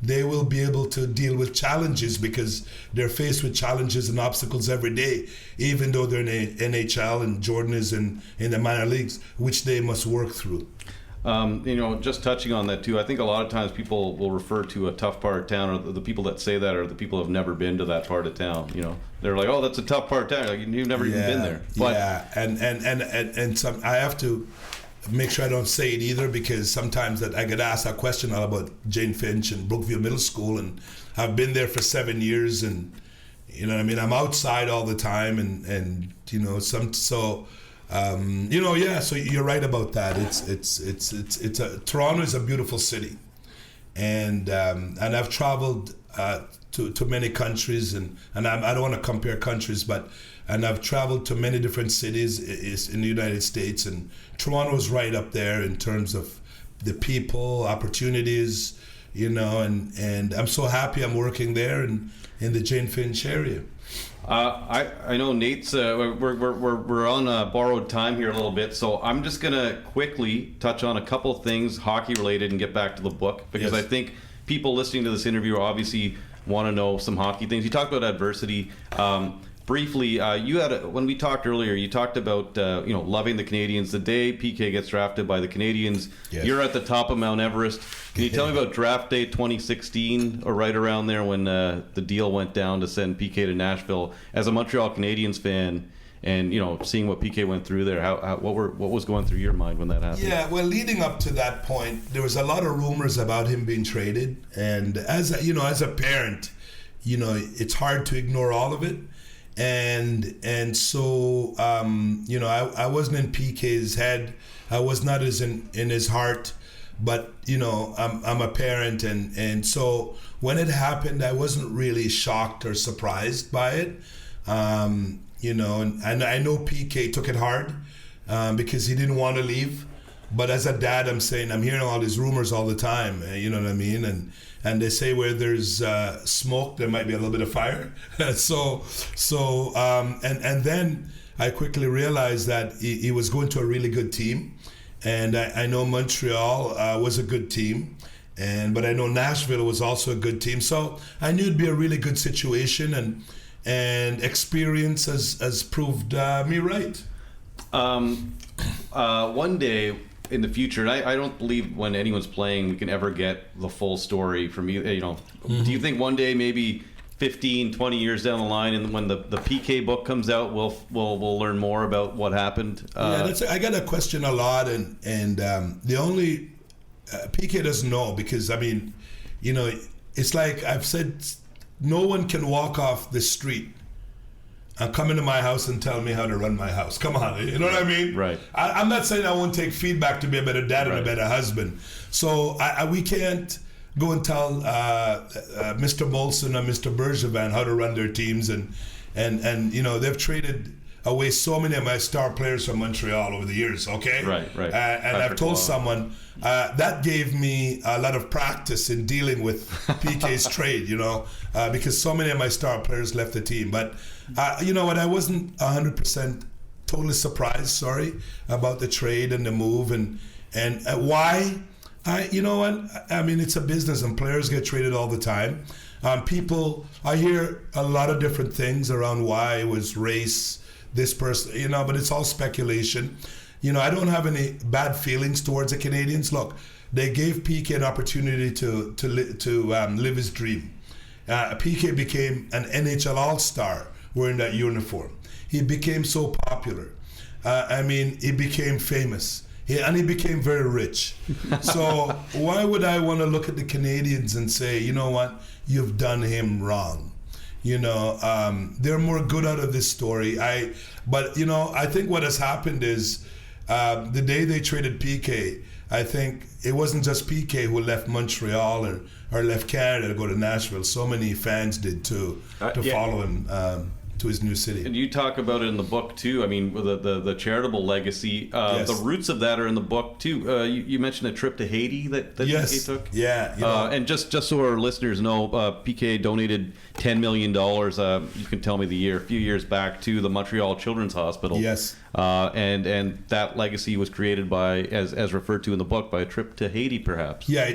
They will be able to deal with challenges because they're faced with challenges and obstacles every day, even though they're in NHL and Jordan is in the minor leagues, which they must work through. Just touching on that too, I think a lot of times people will refer to a tough part of town, or the people that say that are the people who have never been to that part of town. They're like, oh, that's a tough part of town. Like, you've never even been there. But, and some, I have to make sure I don't say it either, because sometimes that I get asked that question about Jane Finch and Brookview Middle School, and I've been there for 7 years, and I'm outside all the time, and so you're right about that. Toronto is a beautiful city, and I've traveled to many countries, and I don't want to compare countries, and I've traveled to many different cities in the United States, and Toronto's right up there in terms of the people, opportunities, and I'm so happy I'm working there in the Jane Finch area. I know Nate's. We're on borrowed time here a little bit, so I'm just gonna quickly touch on a couple things hockey related and get back to the book, because Yes. I think people listening to this interview obviously want to know some hockey things. You talked about adversity. Briefly, when we talked earlier, you talked about loving the Canadiens. The day PK gets drafted by the Canadiens, Yes. You're at the top of Mount Everest. Can you tell me about draft day 2016, or right around there when the deal went down to send PK to Nashville? As a Montreal Canadiens fan, and seeing what PK went through there, what was going through your mind when that happened? Yeah, well, leading up to that point, there was a lot of rumors about him being traded, and as a parent, it's hard to ignore all of it. And so I wasn't in PK's head. I was not as in his heart, but I'm a parent, and so when it happened, I wasn't really shocked or surprised by it. And I know PK took it hard because he didn't want to leave. But as a dad, I'm hearing all these rumors all the time. You know what I mean? And they say where there's smoke, there might be a little bit of fire. And then I quickly realized that he was going to a really good team, and I know Montreal was a good team, but I know Nashville was also a good team. So I knew it'd be a really good situation, and experience has proved me right. One day in the future, and I don't believe when anyone's playing we can ever get the full story from you. Mm-hmm. Do you think one day, maybe 15, 20 years down the line, and when the PK book comes out, we'll learn more about what happened? I got a question a lot, and the only PK doesn't know because, I mean, you know, it's like I've said, no one can walk off the street and come into my house and tell me how to run my house. Come on, you know what I mean? Right. I'm not saying I won't take feedback to be a better dad and Right. a better husband. So we can't go and tell Mr. Molson or Mr. Bergevin how to run their teams, and you know, they've traded away so many of my star players from Montreal over the years, okay? Right. And I've told someone that gave me a lot of practice in dealing with PK's trade, you know, because so many of my star players left the team. But you know what, I wasn't 100% totally surprised, about the trade and the move and why. You know what, I mean, it's a business and players get traded all the time. People, I hear a lot of different things around why it was race, this person, you know, but it's all speculation. You know, I don't have any bad feelings towards the Canadiens. Look, they gave PK an opportunity to live his dream. PK became an NHL All-Star wearing that uniform. He became so popular. I mean, he became famous. And he became very rich. So why would I want to look at the Canadiens and say, you know what, you've done him wrong? You know, they're more good out of this story. But you know, I think what has happened is the day they traded PK, I think it wasn't just PK who left Montreal or left Canada to go to Nashville. So many fans did too to follow him to his new city. And you talk about it in the book too. I mean, the charitable legacy. Yes. The roots of that are in the book too. You mentioned a trip to Haiti that Yes. PK took. Yeah. You know, And just so our listeners know, PK donated $10 million. You can tell me the year. A few years back to the Montreal Children's Hospital. Yes. And that legacy was created by, as referred to in the book, by a trip to Haiti, perhaps. Yeah,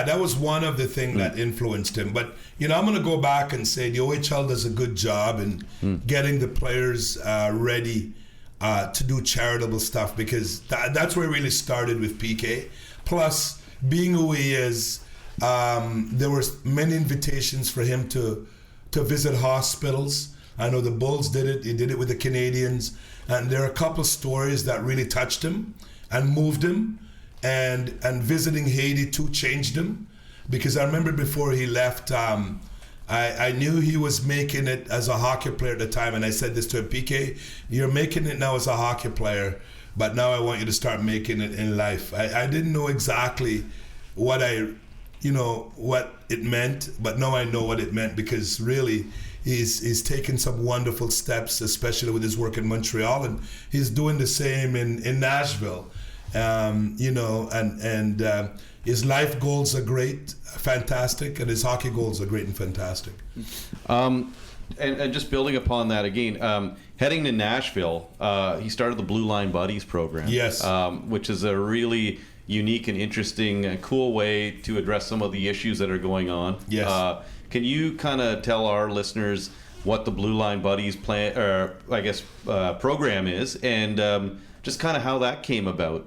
that was one of the things that influenced him. But you know, I'm going to go back and say the OHL does a good job in getting the players ready to do charitable stuff, because that's where it really started with PK. Plus, being who he is, there were many invitations for him to visit hospitals. I know the Bulls did it. He did it with the Canadiens. And there are a couple of stories that really touched him and moved him. And visiting Haiti too changed him. Because I remember before he left, I knew he was making it as a hockey player at the time. And I said this to him, PK, you're making it now as a hockey player, but now I want you to start making it in life. I didn't know exactly what it meant, but now I know what it meant, because really he's taken some wonderful steps, especially with his work in Montreal, and he's doing the same in Nashville. You know, and his life goals are great, fantastic, and his hockey goals are great and fantastic. And just building upon that again, heading to Nashville, he started the Blue Line Buddies program. Yes. Which is a really unique and interesting and cool way to address some of the issues that are going on. Yes. Can you kind of tell our listeners what the Blue Line Buddies program is, and just kind of how that came about?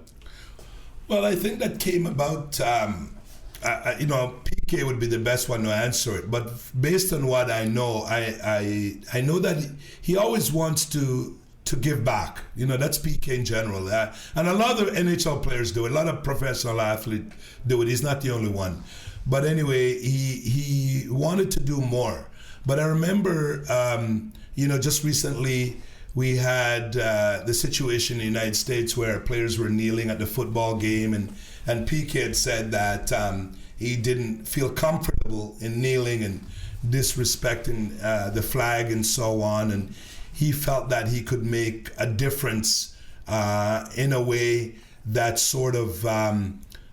Well, I think that came about, you know, PK would be the best one to answer it. But based on what I know, I know that he always wants to give back. You know, that's PK in general. And a lot of NHL players do it. A lot of professional athletes do it. He's not the only one. But anyway, he wanted to do more. But I remember, you know, just recently, we had the situation in the United States where players were kneeling at the football game, and PK had said that he didn't feel comfortable in kneeling and disrespecting the flag and so on, and he felt that he could make a difference in a way that sort of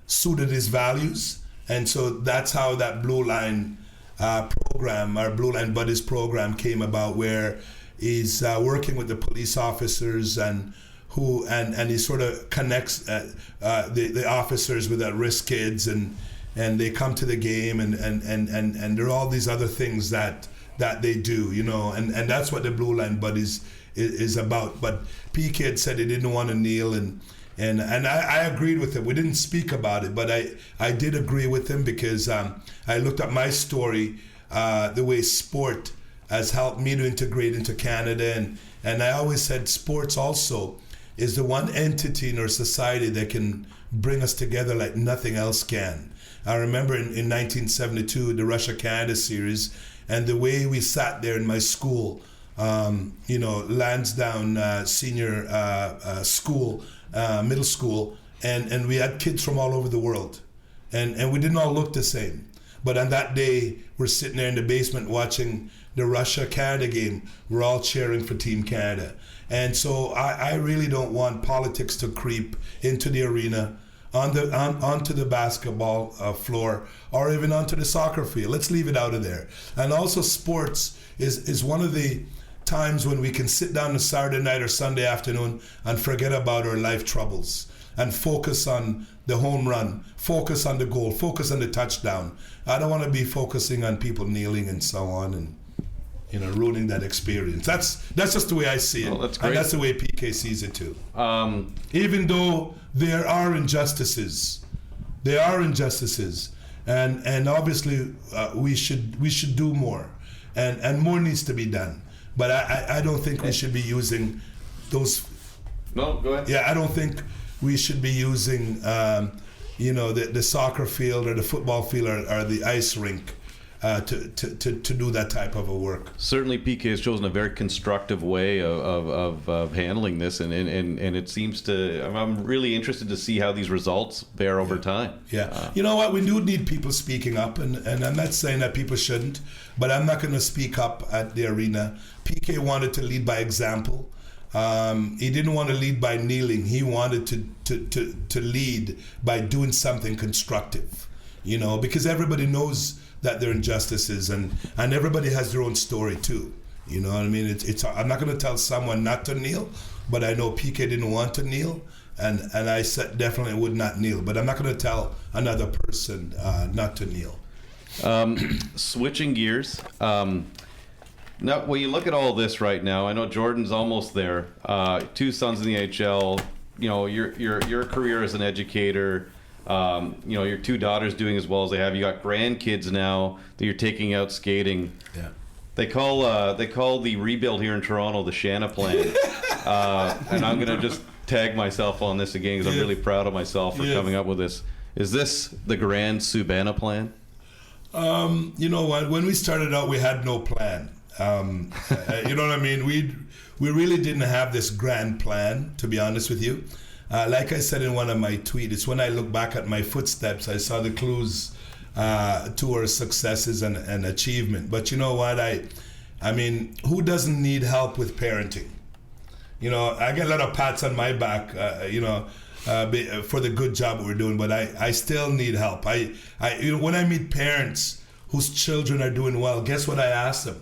suited his values. And so that's how that Blue Line program, our Blue Line Buddies program, came about, where he's working with the police officers and he sort of connects the officers with at-risk kids, and they come to the game, and there are all these other things that they do, you know, and that's what the Blue Line Buddies is about. But PK had said he didn't want to kneel, and I agreed with him. We didn't speak about it, but I did agree with him, because I looked at my story, the way sport has helped me to integrate into Canada, and I always said sports also is the one entity in our society that can bring us together like nothing else can. I remember in 1972, the Russia-Canada series, and the way we sat there in my school, Lansdowne Senior School, middle school, and we had kids from all over the world. And we didn't all look the same. But on that day, we're sitting there in the basement watching the Russia-Canada game. We're all cheering for Team Canada. And so I really don't want politics to creep into the arena, onto the basketball floor, or even onto the soccer field. Let's leave it out of there. And also sports is one of the times when we can sit down on Saturday night or Sunday afternoon and forget about our life troubles and focus on the home run, focus on the goal, focus on the touchdown. I don't want to be focusing on people kneeling and so on and ruining that experience. That's just the way I see it. Well, that's great. And that's the way PK sees it too. Even though there are injustices, and obviously we should do more, and more needs to be done. But I don't think we should be using those. No, go ahead. Yeah, I don't think we should be using the soccer field or the football field or the ice rink to do that type of a work. Certainly, PK has chosen a very constructive way of handling this, and it seems to. I'm really interested to see how these results bear over time. Yeah, you know what? We do need people speaking up, and I'm not saying that people shouldn't, but I'm not going to speak up at the arena. PK wanted to lead by example. He didn't want to lead by kneeling. He wanted to lead by doing something constructive, because everybody knows that there are injustices, and everybody has their own story too. You know what I mean? It's I'm not going to tell someone not to kneel, but I know PK didn't want to kneel, and I said definitely would not kneel. But I'm not going to tell another person not to kneel. Switching gears. Now, when you look at all this right now, I know Jordan's almost there. 2 sons in the NHL. Your career as an educator. Your 2 daughters doing as well as they have. You got grandkids now that you're taking out skating. Yeah. They call the rebuild here in Toronto the Shanna Plan, and I'm gonna just tag myself on this again because I'm really proud of myself for coming up with this. Is this the grand Subban Plan? You know what? When we started out, we had no plan. You know what I mean? We really didn't have this grand plan, to be honest with you. Like I said in one of my tweets, it's when I look back at my footsteps, I saw the clues to our successes and achievement. But you know what? I mean, who doesn't need help with parenting? I get a lot of pats on my back, for the good job we're doing, but I still need help. When I meet parents whose children are doing well, guess what I ask them?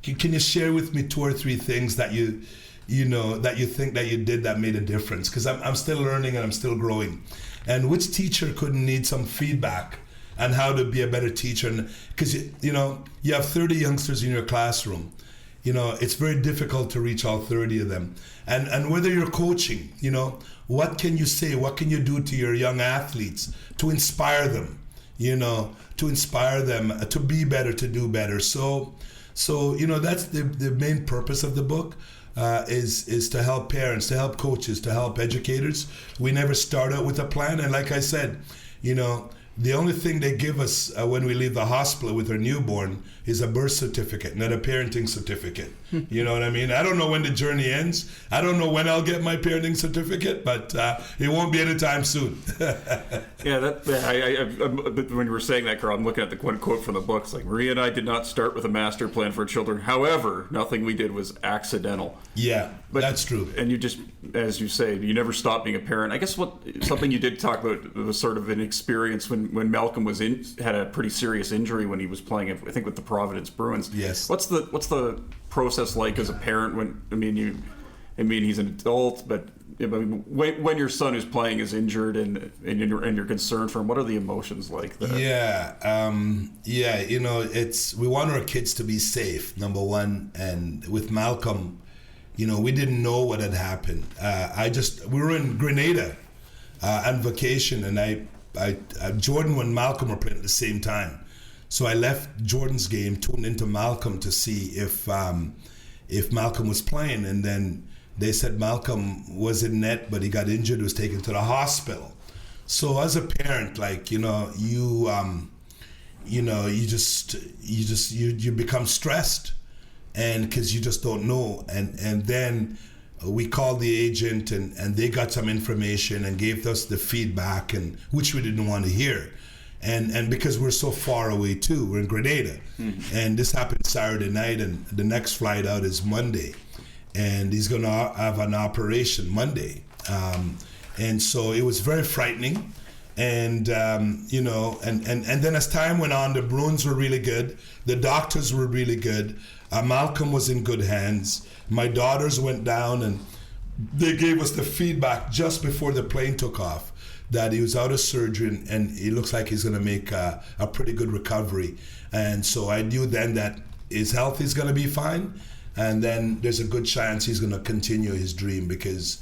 Can you share with me 2 or 3 things that you think that you did that made a difference? Because I'm still learning and I'm still growing. And which teacher couldn't need some feedback on how to be a better teacher? Because you have 30 youngsters in your classroom. It's very difficult to reach all 30 of them. And whether you're coaching, what can you say? What can you do to your young athletes to inspire them? To inspire them to be better, to do better. So that's the main purpose of the book. Is to help parents, to help coaches, to help educators. We never start out with a plan, and like I said, the only thing they give us when we leave the hospital with our newborn is a birth certificate, not a parenting certificate. You know what I mean? I don't know when the journey ends. I don't know when I'll get my parenting certificate, but it won't be anytime soon. When you were saying that, Karl, I'm looking at the one quote from the book. It's like, Maria and I did not start with a master plan for children. However, nothing we did was accidental. Yeah, that's true. And you just, as you say, you never stopped being a parent. I guess something you did talk about was sort of an experience when Malcolm had a pretty serious injury when he was playing, I think, with the Providence Bruins. Yes. What's the process like as a parent when he's an adult, but when your son who's playing is injured and you're concerned for him, what are the emotions like there? We want our kids to be safe, number one. And with Malcolm, we didn't know what had happened. We were in Grenada on vacation, and Jordan and Malcolm were playing at the same time. So I left Jordan's game, tuned into Malcolm to see if Malcolm was playing, and then they said Malcolm was in net, but he got injured, was taken to the hospital. So as a parent, like, you become stressed, and because you just don't know. And then we called the agent, and they got some information and gave us the feedback, and which we didn't want to hear. And because we're so far away too, we're in Grenada, and this happened Saturday night, and the next flight out is Monday, and he's going to have an operation Monday, and so it was very frightening, and and then as time went on, the Bruins were really good, the doctors were really good, Malcolm was in good hands. My daughters went down, and they gave us the feedback just before the plane took off, that he was out of surgery, and it looks like he's going to make a pretty good recovery. And so I knew then that his health is going to be fine, and then there's a good chance he's going to continue his dream, because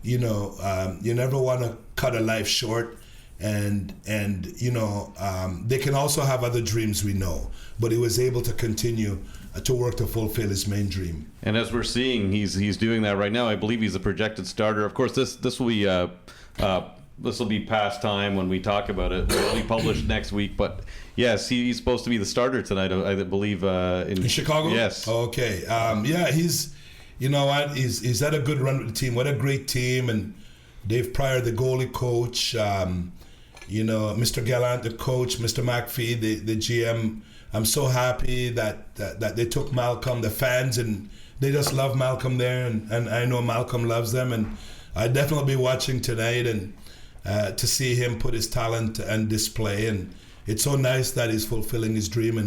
you never want to cut a life short, and they can also have other dreams, we know, but he was able to continue to work to fulfill his main dream. And as we're seeing, he's doing that right now. I believe he's a projected starter. Of course, this will be this will be past time when we talk about it. It'll be published next week. But yes, he's supposed to be the starter tonight, I believe. In Chicago? Yes. Okay. He's, he's had a good run with the team. What a great team. And Dave Pryor, the goalie coach, Mr. Gallant, the coach, Mr. McPhee, the GM. I'm so happy that they took Malcolm, the fans, and they just love Malcolm there. And I know Malcolm loves them. And I'll definitely be watching tonight, and to see him put his talent and display, and it's so nice that he's fulfilling his dream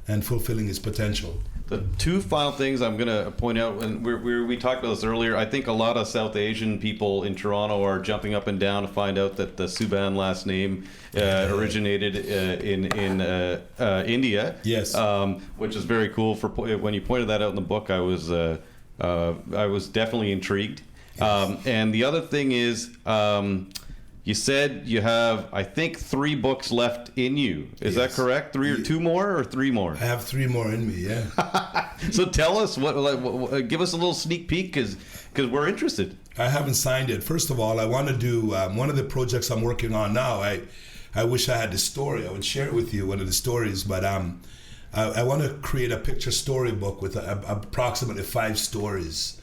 and fulfilling his potential. The two final things I'm going to point out, and we talked about this earlier, I think a lot of South Asian people in Toronto are jumping up and down to find out that the Subban last name originated in India. Yes. Which is very cool. When you pointed that out in the book, I was definitely intrigued. Yes. And the other thing is, you said you have, I think, 3 books left in you. Is that correct? 3 or 2 more or 3 more? I have 3 more in me, yeah. So tell us, give us a little sneak peek, because we're interested. I haven't signed it. First of all, I want to do one of the projects I'm working on now. I wish I had the story. I would share it with you, one of the stories. But I want to create a picture storybook with approximately 5 stories.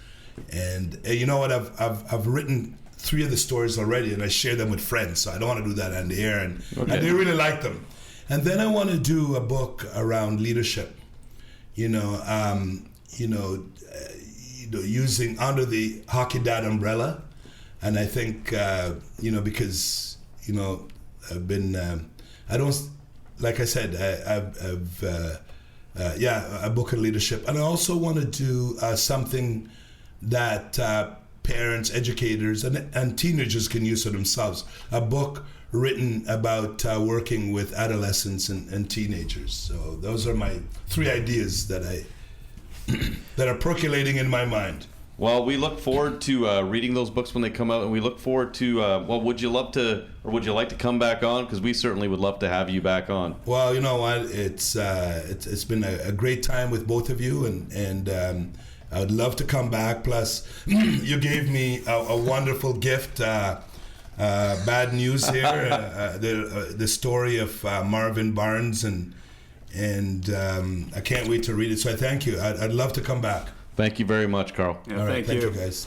And you know what? I've written 3 of the stories already, and I share them with friends, so I don't want to do that on the air, and they really like them. And then I want to do a book around leadership, using under the Hockey Dad umbrella. And I think because I've been I don't, like I said, I've a book on leadership, and I also want to do something that parents, educators, and teenagers can use for themselves. A book written about working with adolescents and teenagers. So those are my 3 ideas that are percolating in my mind. Well, we look forward to reading those books when they come out, and we look forward to. Would you like to come back on? Because we certainly would love to have you back on. Well, you know what? It's been a great time with both of you, and I would love to come back. Plus, you gave me a wonderful gift. Bad news here. The story of Marvin Barnes, and I can't wait to read it. So I thank you. I'd love to come back. Thank you very much, Carl. Yeah, All right, thank you you guys.